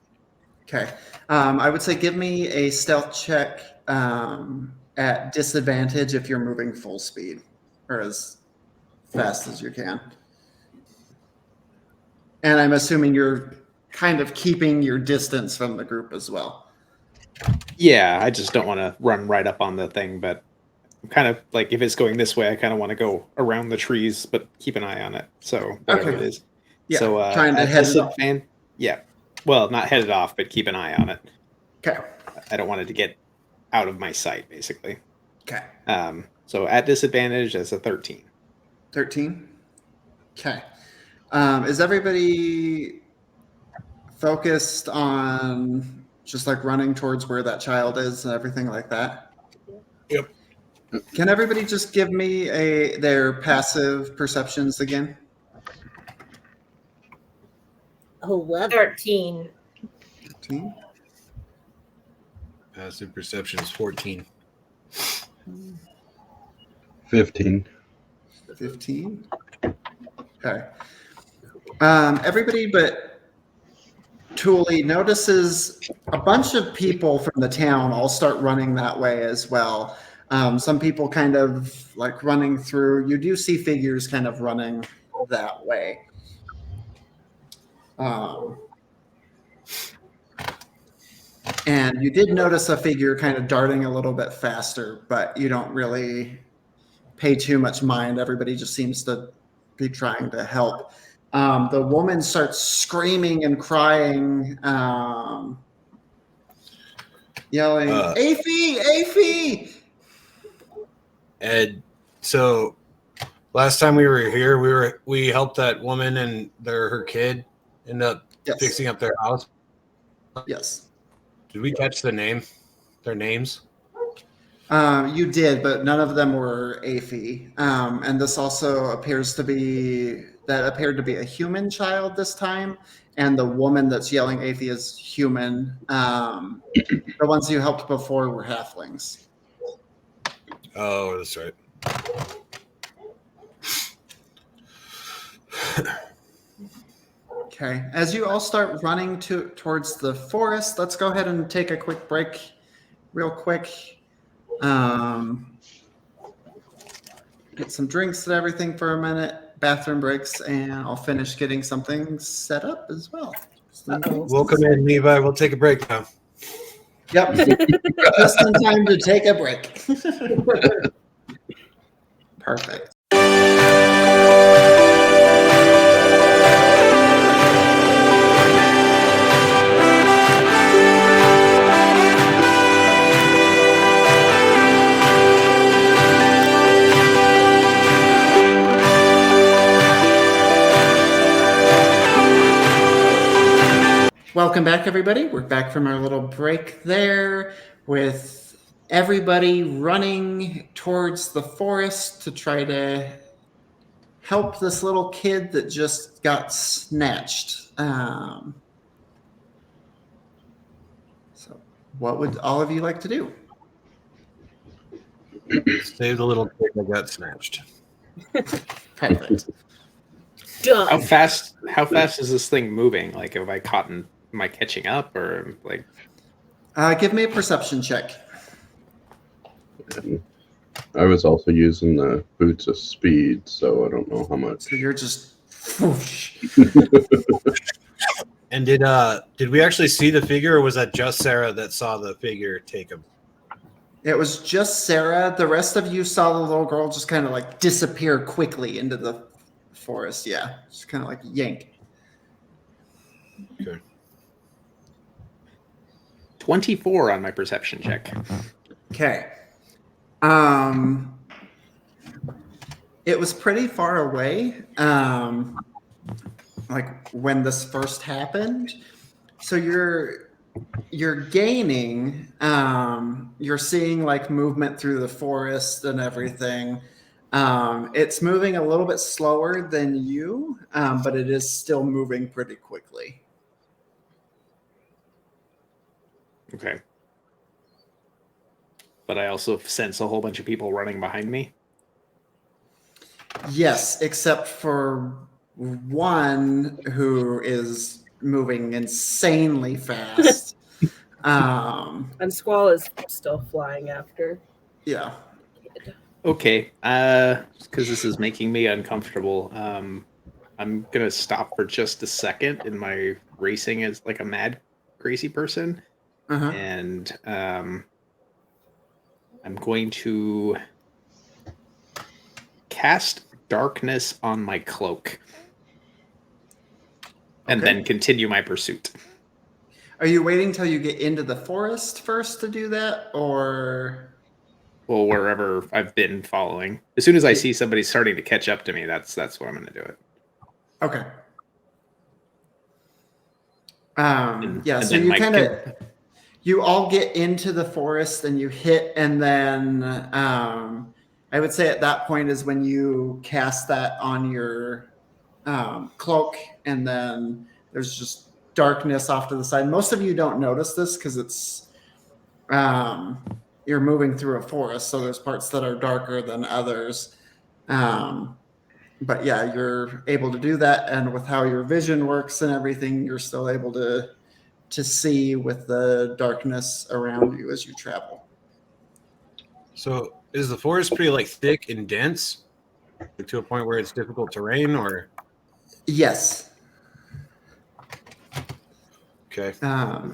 Okay. I would say give me a stealth check at disadvantage if you're moving full speed or as fast as you can. And I'm assuming you're kind of keeping your distance from the group as well. Yeah, I just don't want to run right up on the thing, but I'm kind of like, if it's going this way, I kind of want to go around the trees, but keep an eye on it. So whatever Okay. it is. Yeah, So trying to at head it off. yeah. Well, not head it off, but keep an eye on it. Okay. I don't want it to get out of my sight, basically. Okay. So at disadvantage, as a 13. 13. Okay. Is everybody focused on just like running towards where that child is and everything like that? Yep. Can everybody just give me their passive perceptions again? 11. 13. 13. Passive perception is 14. 15. 15. Okay. Everybody but Thule notices a bunch of people from the town all start running that way as well. Some people kind of like running through. You do see figures kind of running that way. And you did notice a figure kind of darting a little bit faster, but you don't really pay too much mind. Everybody just seems to be trying to help. The woman starts screaming and crying, yelling, "Afie, Afie!" Ed, so last time we were here, we helped that woman and her kid end up fixing up their house. Yes. Did we catch their names? You did, but none of them were Afie. And this also appeared to be a human child this time. And the woman that's yelling Afie is human. The ones you helped before were halflings. Oh, that's right. Okay. As you all start running towards the forest, let's go ahead and take a quick break, real quick. Get some drinks and everything for a minute, bathroom breaks, and I'll finish getting something set up as well. Welcome in, Levi. We'll take a break now. Yep. Just in time to take a break. Perfect. Welcome back, everybody. We're back from our little break there with everybody running towards the forest to try to help this little kid that just got snatched. So, what would all of you like to do? Save the little kid that got snatched. Perfect. Done. How fast is this thing moving? Like, am I catching up, or like? Give me a perception check. I was also using the boots of speed, so I don't know how much. So you're just whoosh. And did we actually see the figure, or was that just Sarah that saw the figure take him? It was just Sarah. The rest of you saw the little girl just kind of like disappear quickly into the forest. Yeah, just kind of like yank. Okay. 24 on my perception check. Okay. It was pretty far away. Like when this first happened. So you're gaining. You're seeing like movement through the forest and everything. It's moving a little bit slower than you, but it is still moving pretty quickly. Okay. But I also sense a whole bunch of people running behind me. Yes, except for one who is moving insanely fast. And Squall is still flying after. Yeah. Okay. Because this is making me uncomfortable. I'm gonna stop for just a second in my racing as like a mad, crazy person, Uh-huh. and I'm going to cast darkness on my cloak, and Okay. then continue my pursuit. Are you waiting till you get into the forest first to do that, or? Well, wherever I've been following. As soon as I see somebody starting to catch up to me, that's when I'm going to do it. Okay. And So then you my kind of, you all get into the forest and you hit, and then I would say at that point is when you cast that on your cloak, and then there's just darkness off to the side. Most of you don't notice this because it's you're moving through a forest, so there's parts that are darker than others. But yeah, you're able to do that, and with how your vision works and everything, you're still able to see with the darkness around you as you travel. So is the forest pretty like thick and dense, to a point where it's difficult terrain, or? Yes. Okay.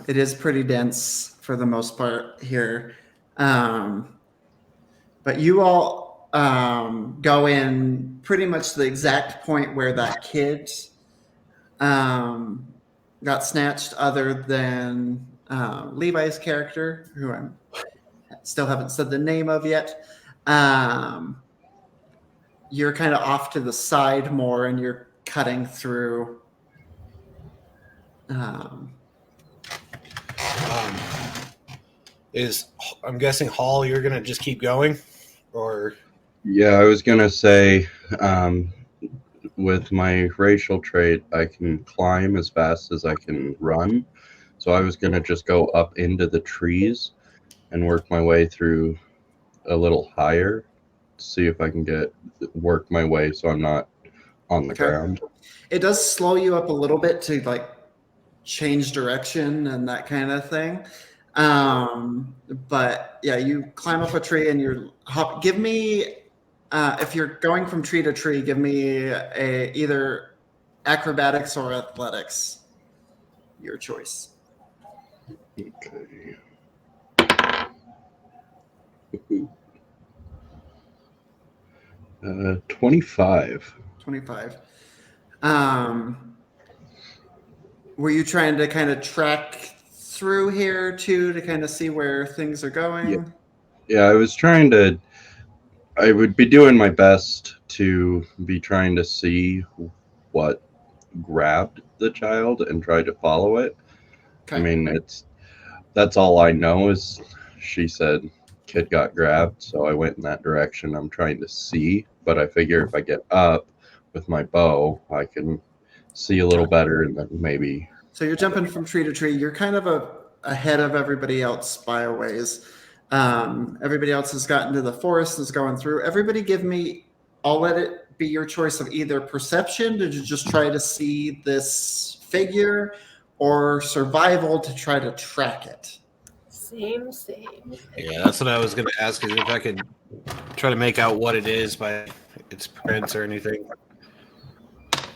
It is pretty dense for the most part here. But you all go in pretty much the exact point where that kid got snatched, other than Levi's character, who I still haven't said the name of yet. You're kind of off to the side more, and you're cutting through. I'm guessing Hall, you're gonna just keep going, or? Yeah, I was gonna say, with my racial trait, I can climb as fast as I can run. So I was gonna just go up into the trees and work my way through a little higher, see if I can work my way so I'm not on the ground. It does slow you up a little bit to like change direction and that kind of thing. But yeah, you climb up a tree and you're give me if you're going from tree to tree, give me either acrobatics or athletics. Your choice. Okay. 25. 25. Were you trying to kind of track through here too to kind of see where things are going? Yeah, I was trying to. I would be doing my best to be trying to see what grabbed the child and try to follow it. Okay. I mean, that's all I know is she said kid got grabbed, so I went in that direction. I'm trying to see, but I figure if I get up with my bow, I can see a little better, and then maybe. So you're jumping from tree to tree. You're kind of ahead of everybody else by a ways. Everybody else has gotten to the forest, is going through. Everybody give me, I'll let it be your choice of either perception to just try to see this figure or survival to try to track it. Same. Yeah, that's what I was going to ask, is if I could try to make out what it is by its prints or anything.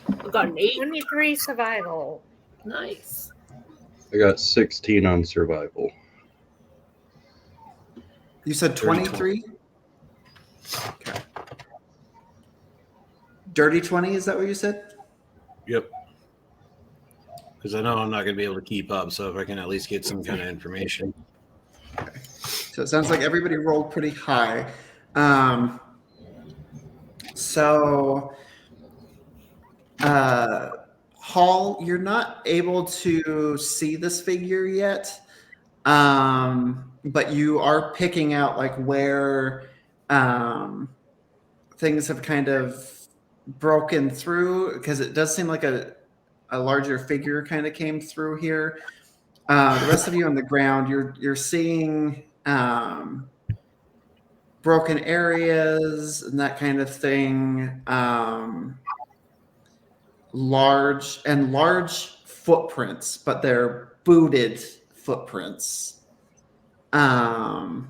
I've got an 8. 23 survival. Nice. I got 16 on survival. You said 30, 23? Okay. Dirty 20, is that what you said? Yep. Because I know I'm not going to be able to keep up, so if I can at least get some kind of information. So it sounds like everybody rolled pretty high. Hall, you're not able to see this figure yet, but you are picking out like where things have kind of broken through, because it does seem like a larger figure kind of came through here. The rest of you on the ground, you're seeing broken areas and that kind of thing. Large footprints, but they're booted footprints. And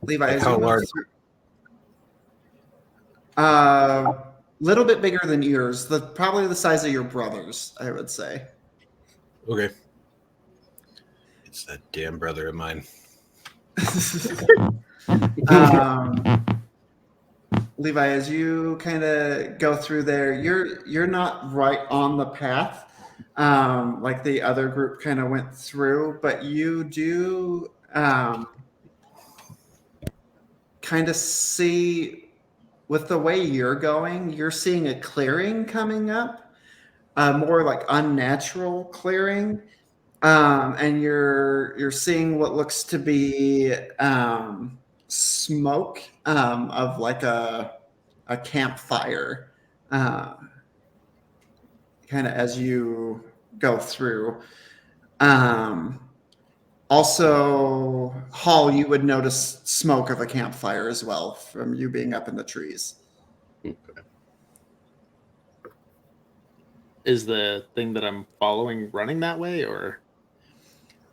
Levi, Like as how you move large? through, little bit bigger than yours. Probably the size of your brother's, I would say. Okay. It's that damn brother of mine. Levi, as you kind of go through there, you're not right on the path, like the other group kind of went through, but you do kind of see, with the way you're going, you're seeing a clearing coming up, more like unnatural clearing, and you're seeing what looks to be smoke of like a campfire, kind of as you go through. Also, Hall, you would notice smoke of a campfire as well from you being up in the trees. Is the thing that I'm following running that way, or?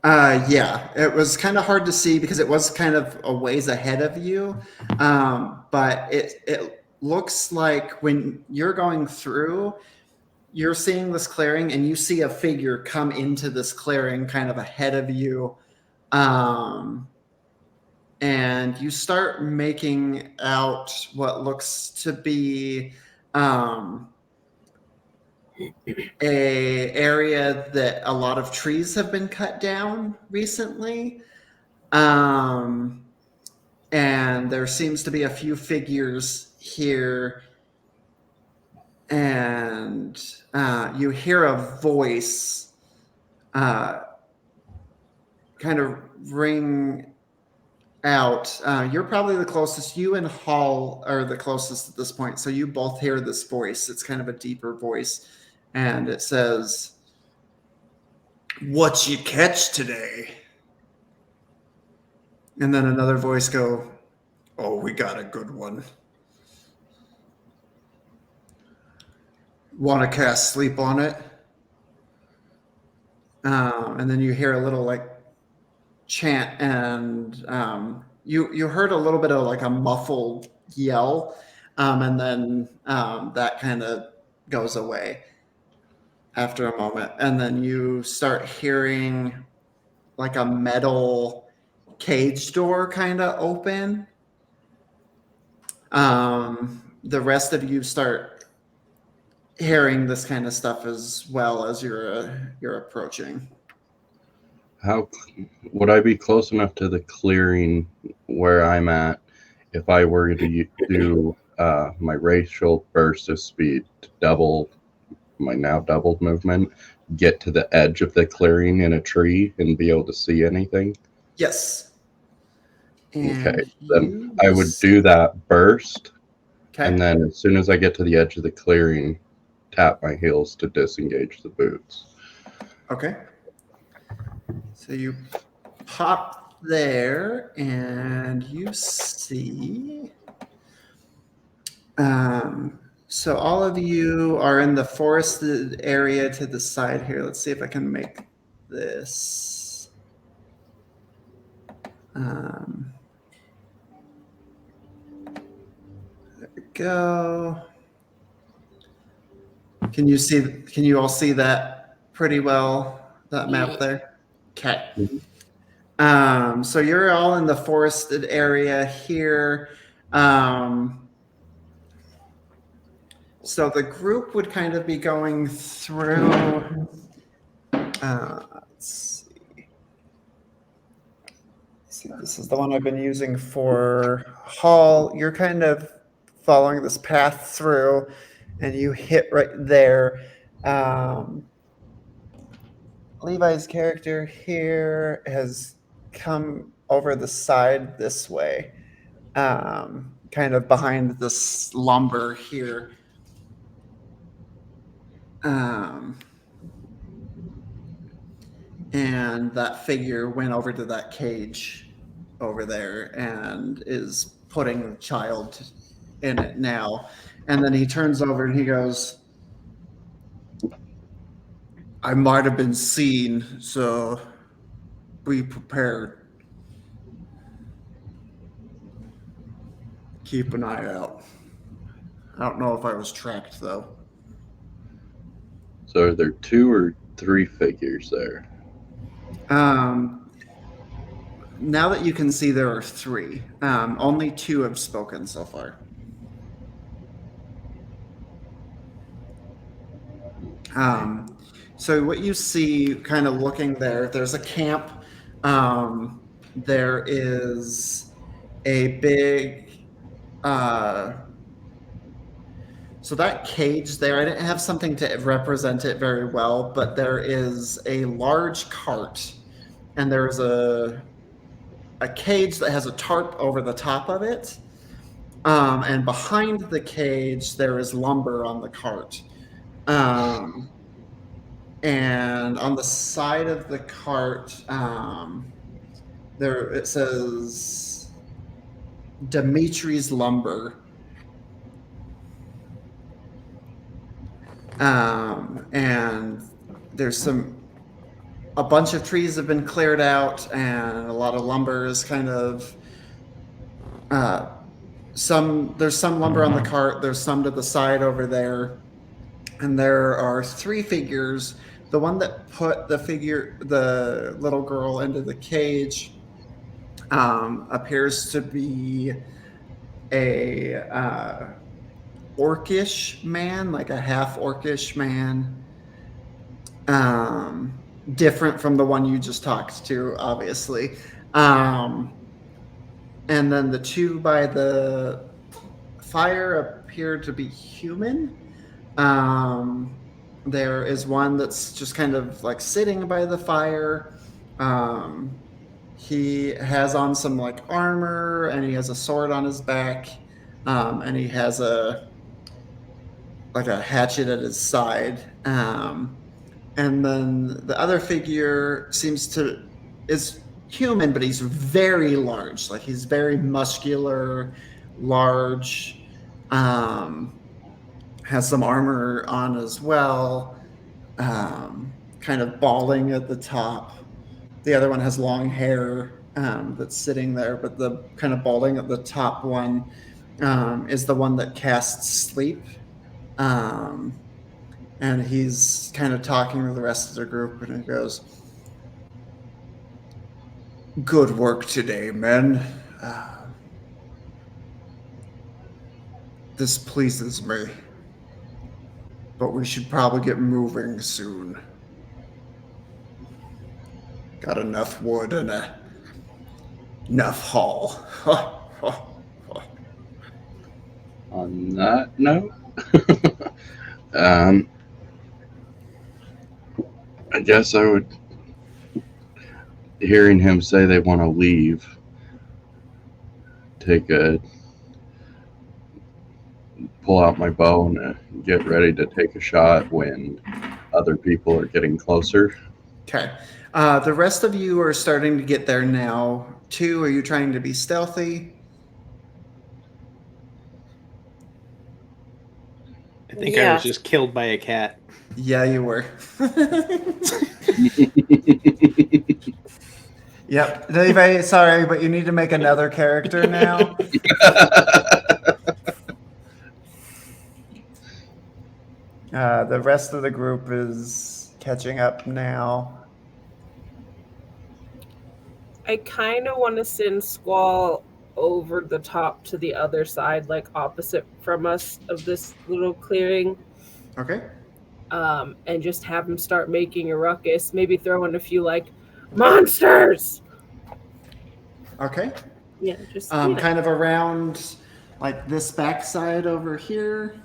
Yeah, it was kind of hard to see because it was kind of a ways ahead of you. But it looks like when you're going through, you're seeing this clearing and you see a figure come into this clearing kind of ahead of you. And you start making out what looks to be a area that a lot of trees have been cut down recently. And there seems to be a few figures here. And you hear a voice kind of ring out. You're probably the closest. You and Hall are the closest at this point. So you both hear this voice. It's kind of a deeper voice. And it says, "What you catch today?" And then another voice go, "Oh, we got a good one. Want to cast sleep on it?" And then you hear a little like chant, and you heard a little bit of like a muffled yell, and then that kind of goes away after a moment, and then you start hearing like a metal cage door kind of open. The rest of you start hearing this kind of stuff as well as you're approaching. How would I be close enough to the clearing where I'm at if I were to do my racial burst of speed to double my now doubled movement, get to the edge of the clearing in a tree and be able to see anything? Yes. And Okay, then you I would do that burst, Okay. and then as soon as I get to the edge of the clearing, tap my heels to disengage the boots. Okay. So you pop there, and you see. So all of you are in the forested area to the side here. Let's see if I can make this. There we go. Can you see? Can you all see that pretty well? That map there. Okay. So you're all in the forested area here. So the group would kind of be going through. Let's see. This is the one I've been using for Hall. You're kind of following this path through, and you hit right there. Levi's character here has come over the side this way, kind of behind this lumber here. And that figure went over to that cage over there and is putting the child in it now. And then he turns over and he goes, I might have been seen, so be prepared. Keep an eye out. I don't know if I was tracked, though. So are there 2 or 3 figures there? Now that you can see, there are 3. Only 2 have spoken so far. So what you see, kind of looking there, there's a camp. There is a big. So that cage there, I didn't have something to represent it very well, but there is a large cart, and there's a cage that has a tarp over the top of it. And behind the cage, there is lumber on the cart. And on the side of the cart, there it says Dimitri's Lumber. And there's a bunch of trees have been cleared out, and a lot of lumber is kind of there's some lumber on the cart, there's some to the side over there, and there are 3 figures. The one that put the little girl into the cage appears to be a orcish man, like a half orcish man, different from the one you just talked to, obviously. And then the 2 by the fire appear to be human. There is one that's just kind of like sitting by the fire. He has on some like armor, and he has a sword on his back, and he has a hatchet at his side. And then the other figure is human, but he's very large. Like, he's very muscular, large, has some armor on as well, kind of balding at the top. The other one has long hair that's sitting there, but the kind of balding at the top one is the one that casts sleep. And he's kind of talking to the rest of the group, and he goes, "Good work today, men. This pleases me, but we should probably get moving soon. Got enough wood and enough haul." On that note, um, I guess I would, hearing him say they want to leave, pull out my bow and get ready to take a shot when other people are getting closer. Okay. The rest of you are starting to get there now. 2, are you trying to be stealthy? I think I was just killed by a cat. Yeah, you were. Yep. Levi, sorry, but you need to make another character now. The rest of the group is catching up now. I kind of want to send Squall over the top to the other side, like opposite from us of this little clearing, Okay. and just have him start making a ruckus. Maybe throw in a few like monsters. Okay. Yeah, just Kind of around like this backside over here.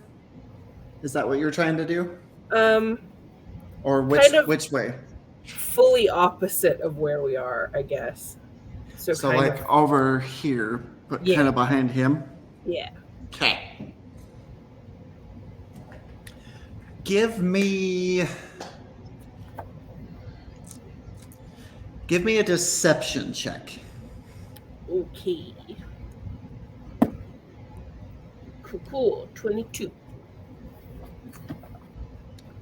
Is that what you're trying to do? Or which way? Fully opposite of where we are, I guess. So kind like of, over here, but Yeah. kind of behind him. yeah. Okay. Give me a deception check. Okay. Cool. 22.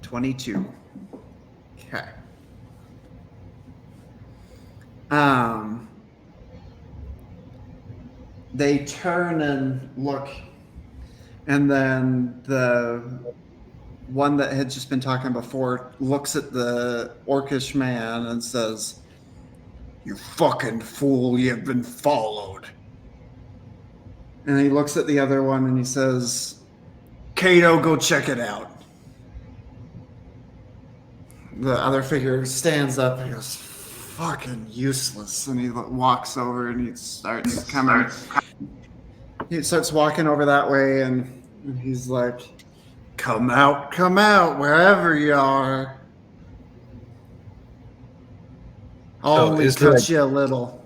22. Okay. They turn and look, and then the one that had just been talking before looks at the orcish man and says, "You fucking fool, you've been followed." And he looks at the other one and he says, "Kato, go check it out." The other figure stands up and goes, "Fucking useless." And he walks over and he starts coming. He starts walking over that way and he's like, come out, wherever you are. I'll only touch you a little."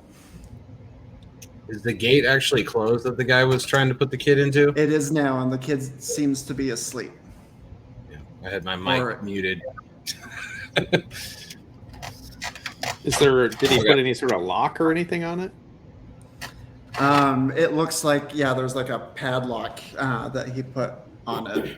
Is the gate actually closed that the guy was trying to put the kid into? It is now, and the kid seems to be asleep. Yeah, I had my mic Or- muted. Did he put any sort of lock or anything on it? It looks like, yeah, there's like a padlock that he put on it.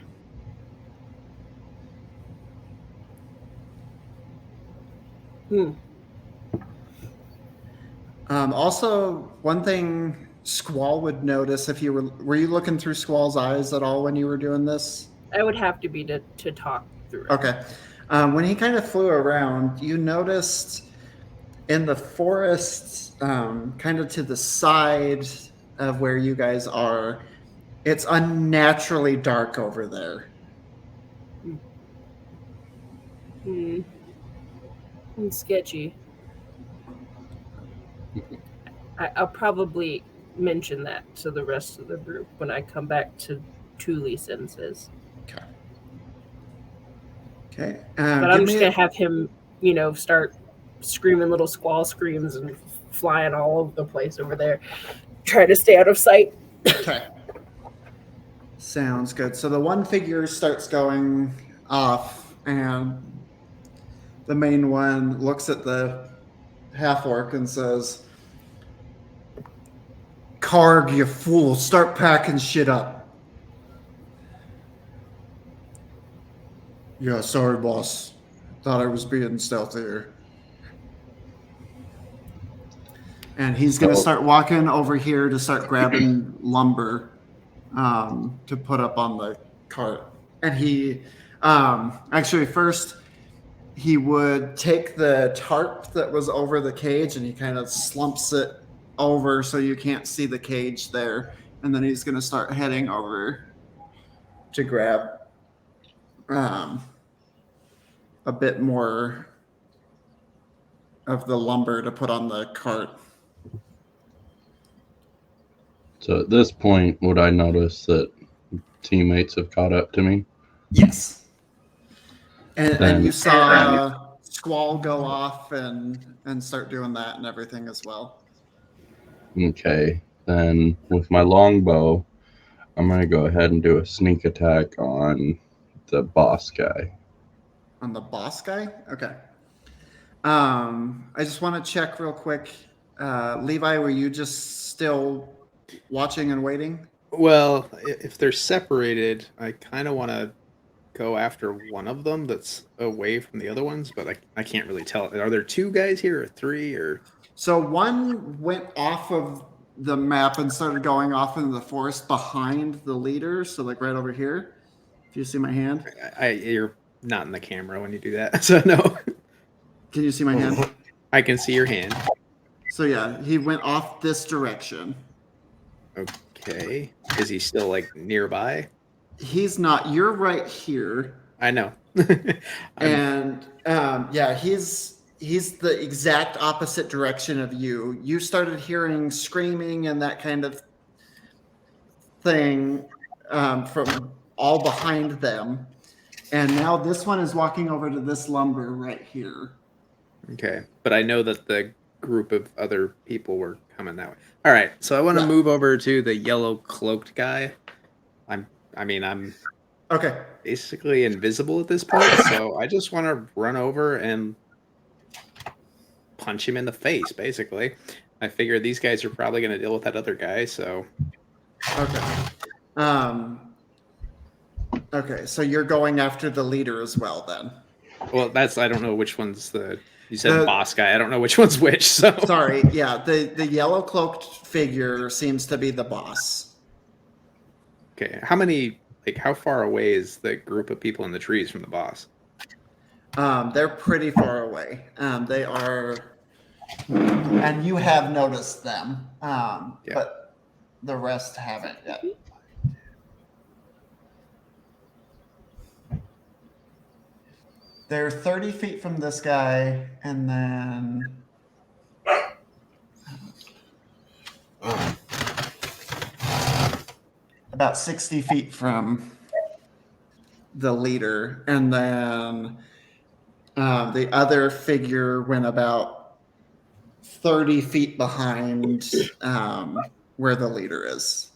Also, one thing Squall would notice if you were you looking through Squall's eyes at all when you were doing this? I would have to be to talk through it. Okay. When he kind of flew around, you noticed in the forest, kind of to the side of where you guys are, it's unnaturally dark over there. Sketchy. I'll probably mention that to the rest of the group when I come back to Thule senses. Okay. But I'm just going to have him, start screaming little squall screams and flying all over the place over there. Try to stay out of sight. Okay. Sounds good. So the one figure starts going off, and the main one looks at the half-orc and says, "Karg, you fool, start packing shit up." "Yeah, sorry, boss. Thought I was being stealthier." And he's going to start walking over here to start grabbing lumber to put up on the cart. And he, actually, first, he would take the tarp that was over the cage and he kind of slumps it over so you can't see the cage there. And then he's going to start heading over to grab a bit more of the lumber to put on the cart. So at this point, would I notice that teammates have caught up to me. Yes. And Then- you saw Squall go off and start doing that and everything as well. Okay. Then with my longbow, I'm gonna go ahead and do a sneak attack on the boss guy. On the boss guy? Okay. I just want to check real quick. Levi, were you just still watching and waiting? Well, if they're separated, I kind of want to go after one of them that's away from the other ones, but I can't really tell. Are there two guys here or three or? So one went off of the map and started going off into the forest behind the leader. So like right over here. Do you see my hand? You're not in the camera when you do that, so no. Can you see my hand? I can see your hand. So yeah, he went off this direction. Okay. Is he still like nearby? He's not. You're right here. I know. And yeah, he's the exact opposite direction of you. You started hearing screaming and that kind of thing from all behind them, and now this one is walking over to this lumber right here. Okay, but I know that the group of other people were coming that way. All right, so I want to Yeah. move over to the yellow cloaked guy. I'm Okay. basically invisible at this point, so I just want to run over and punch him in the face. Basically, I figure these guys are probably going to deal with that other guy, so Okay. Okay, so you're going after the leader as well then. well, I don't know which one's the. You said The- boss guy. I don't know which one's which. So Sorry, yeah, the yellow cloaked figure seems to be the boss. okay, how far away is the group of people in the trees from the boss? They're pretty far away. They are, and you have noticed them, but the rest haven't yet. They're 30 feet from this guy, and then about 60 feet from the leader, and then the other figure went about 30 feet behind where the leader is,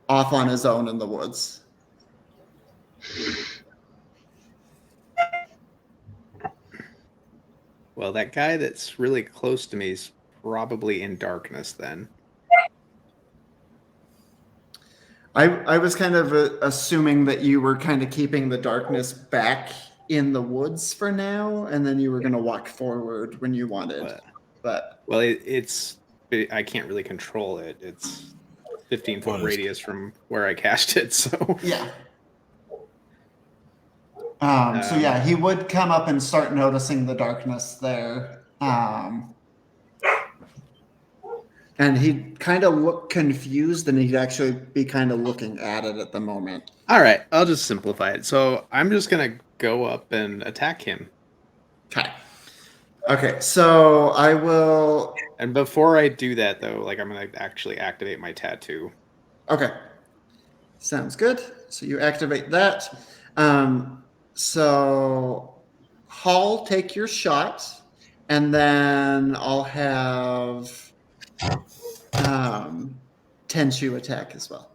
off on his own in the woods. Well, that guy that's really close to me is probably in darkness then. I was kind of assuming that you were kind of keeping the darkness back in the woods for now, and then you were going to walk forward when you wanted. But Well, I can't really control it. It's 15-foot radius from where I cast it, so yeah. So yeah, he would come up and start noticing the darkness there. And he'd kind of look confused, and he'd actually be kind of looking at it at the moment. all right, I'll just simplify it. So I'm just gonna go up and attack him. Okay, so I will. And before I do that, though, I'm gonna actually activate my tattoo. Okay, sounds good. So you activate that. So Hall, take your shot, and then I'll have Tenshu attack as well.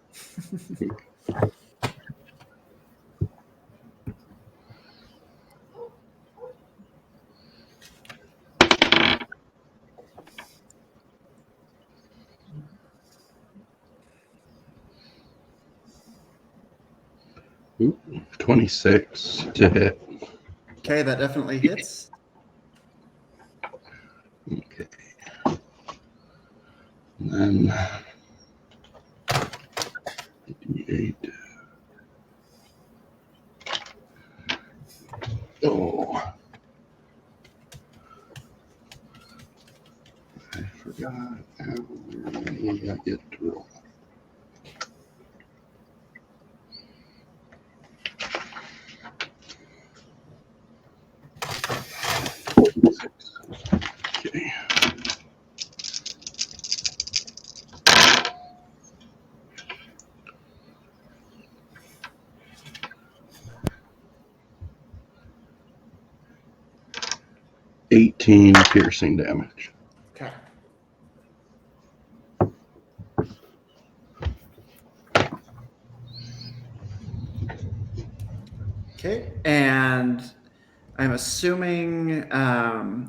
Ooh, 26 to hit. Okay, that definitely hits. Okay. And then 8. Oh. I forgot how many I get to roll. Okay. 18 piercing damage. Okay. Okay, and I'm assuming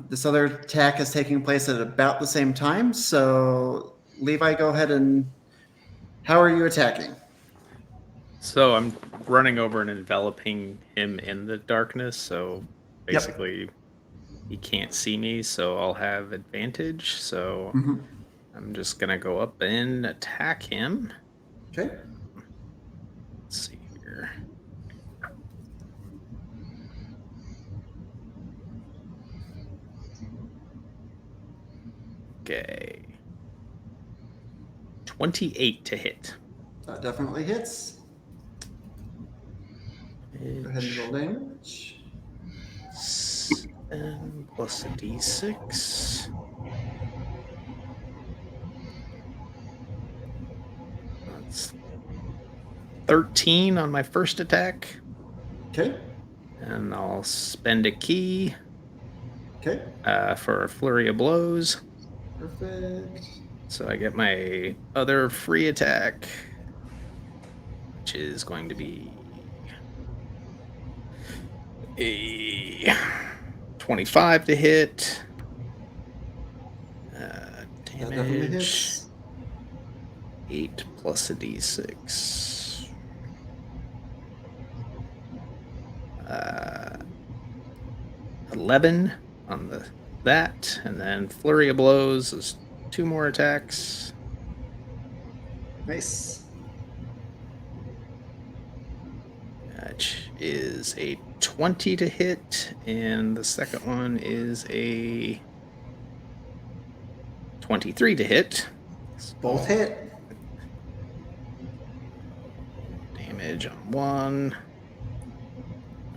this other attack is taking place at about the same time. So, Levi, go ahead and. How are you attacking? So I'm running over and enveloping him in the darkness. So Yep. basically, he can't see me. So I'll have advantage. So Mhm. I'm just gonna go up and attack him. Okay. Let's see here. Okay. 28 to hit. That definitely hits. Go ahead and roll damage. 7 plus a d6. That's 13 on my first attack. Okay. And I'll spend a key Okay. for a flurry of blows. Perfect. So I get my other free attack, which is going to be a 25 to hit. That definitely Damage hits. 8 plus a d6. 11 on that, and then flurry of blows is 2 more attacks. Nice. Which is a 20 to hit, and the second one is a 23 to hit. Both hit. Damage on 1.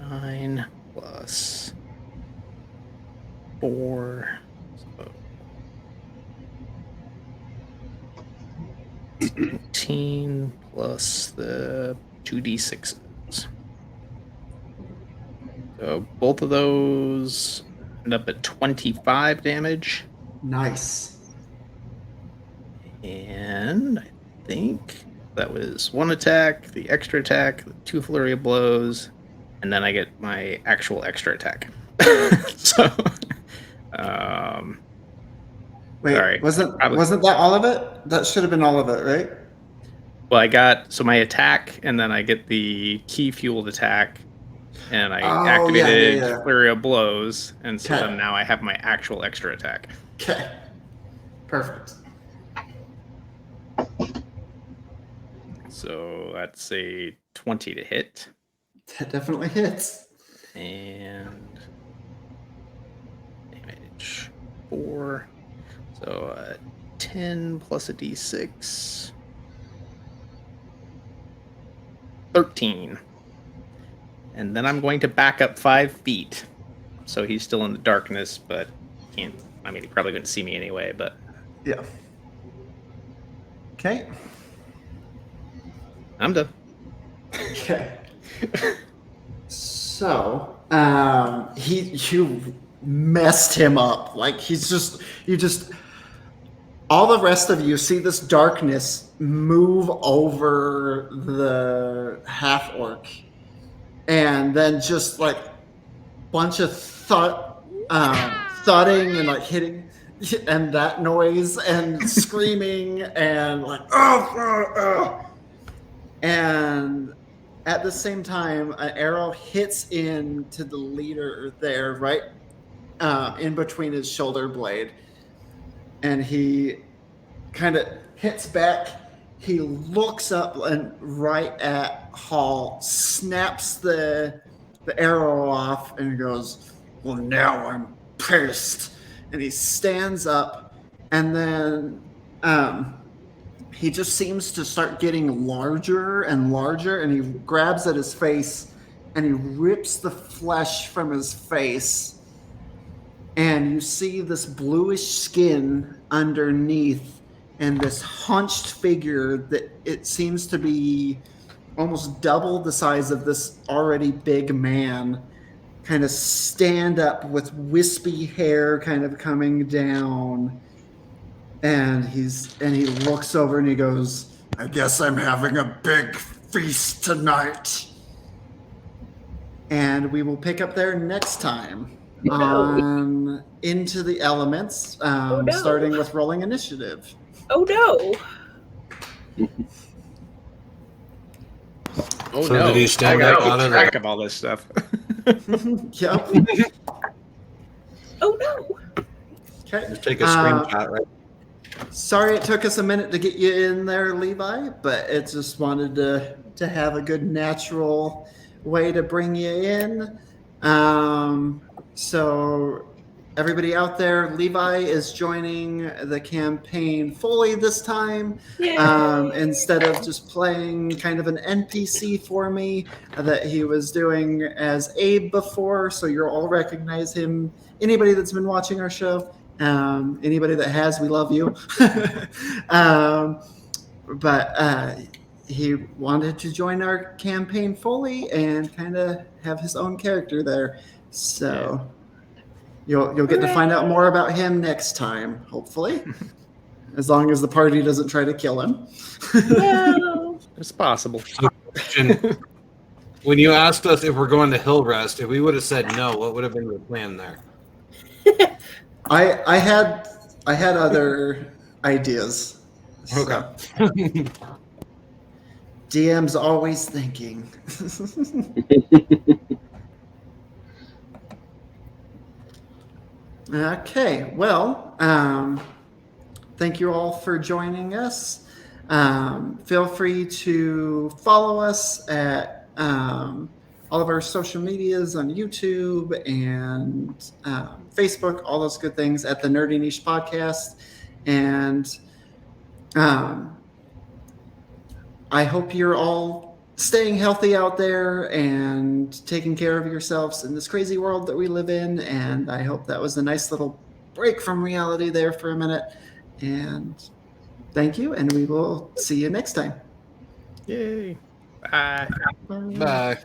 9 plus 4. So 17 plus the 2d6s. So both of those end up at 25 damage. Nice. And I think that was 1 attack, the extra attack, the 2 flurry of blows, and then I get my actual extra attack. So, Wait, sorry. wasn't Probably- that all of it? That should have been all of it, right? well, I got my attack, and then I get the key fueled attack, and I activated yeah. flurry of blows, and so Okay. then now I have my actual extra attack. Okay. Perfect. So that's a 20 to hit. That definitely hits. And damage 4. So 10 plus a d6. 13. And then I'm going to back up 5 feet. So he's still in the darkness, but can't. I mean, he probably couldn't see me anyway, but Yeah. Okay. I'm done. Okay. So, you messed him up. Like you just all the rest of you see this darkness move over the half orc, and then just like bunch of thudding and like hitting, and that noise and screaming and like and at the same time, an arrow hits into the leader there, right in between his shoulder blade. And he kind of hits back. He looks up and right at Hall, snaps the arrow off, and goes, "Well, now I'm pissed." And he stands up, and then he just seems to start getting larger and larger, and he grabs at his face and he rips the flesh from his face, and you see this bluish skin underneath and this hunched figure that it seems to be almost double the size of this already big man, kind of stand up with wispy hair kind of coming down. And he looks over and he goes, I guess I'm having a big feast tonight. And we will pick up there next time on Into the Elements, no. starting with rolling initiative. Oh no. Oh So no! did he stand I up gotta out keep of track of all this stuff. Yep. Oh no. Okay. Just take a screenshot, right? Sorry it took us a minute to get you in there, Levi, but it just wanted to have a good natural way to bring you in. So everybody out there, Levi is joining the campaign fully this time. Instead of just playing kind of an NPC for me that he was doing as Abe before. So you'll all recognize him. Anybody that's been watching our show, anybody that has, we love you. But he wanted to join our campaign fully and kind of have his own character there. So you'll get to find out more about him next time, hopefully. As long as the party doesn't try to kill him. No. It's possible. When you asked us if we're going to Hillrest, if we would have said no, what would have been your plan there? I had other ideas. Okay. DM's always thinking. Okay, well, thank you all for joining us. Feel free to follow us at all of our social medias on YouTube and Facebook, all those good things at the Nerdy Niche Podcast. And I hope you're all staying healthy out there and taking care of yourselves in this crazy world that we live in. And I hope that was a nice little break from reality there for a minute. And thank you. And we will see you next time. Yay! Bye. Bye.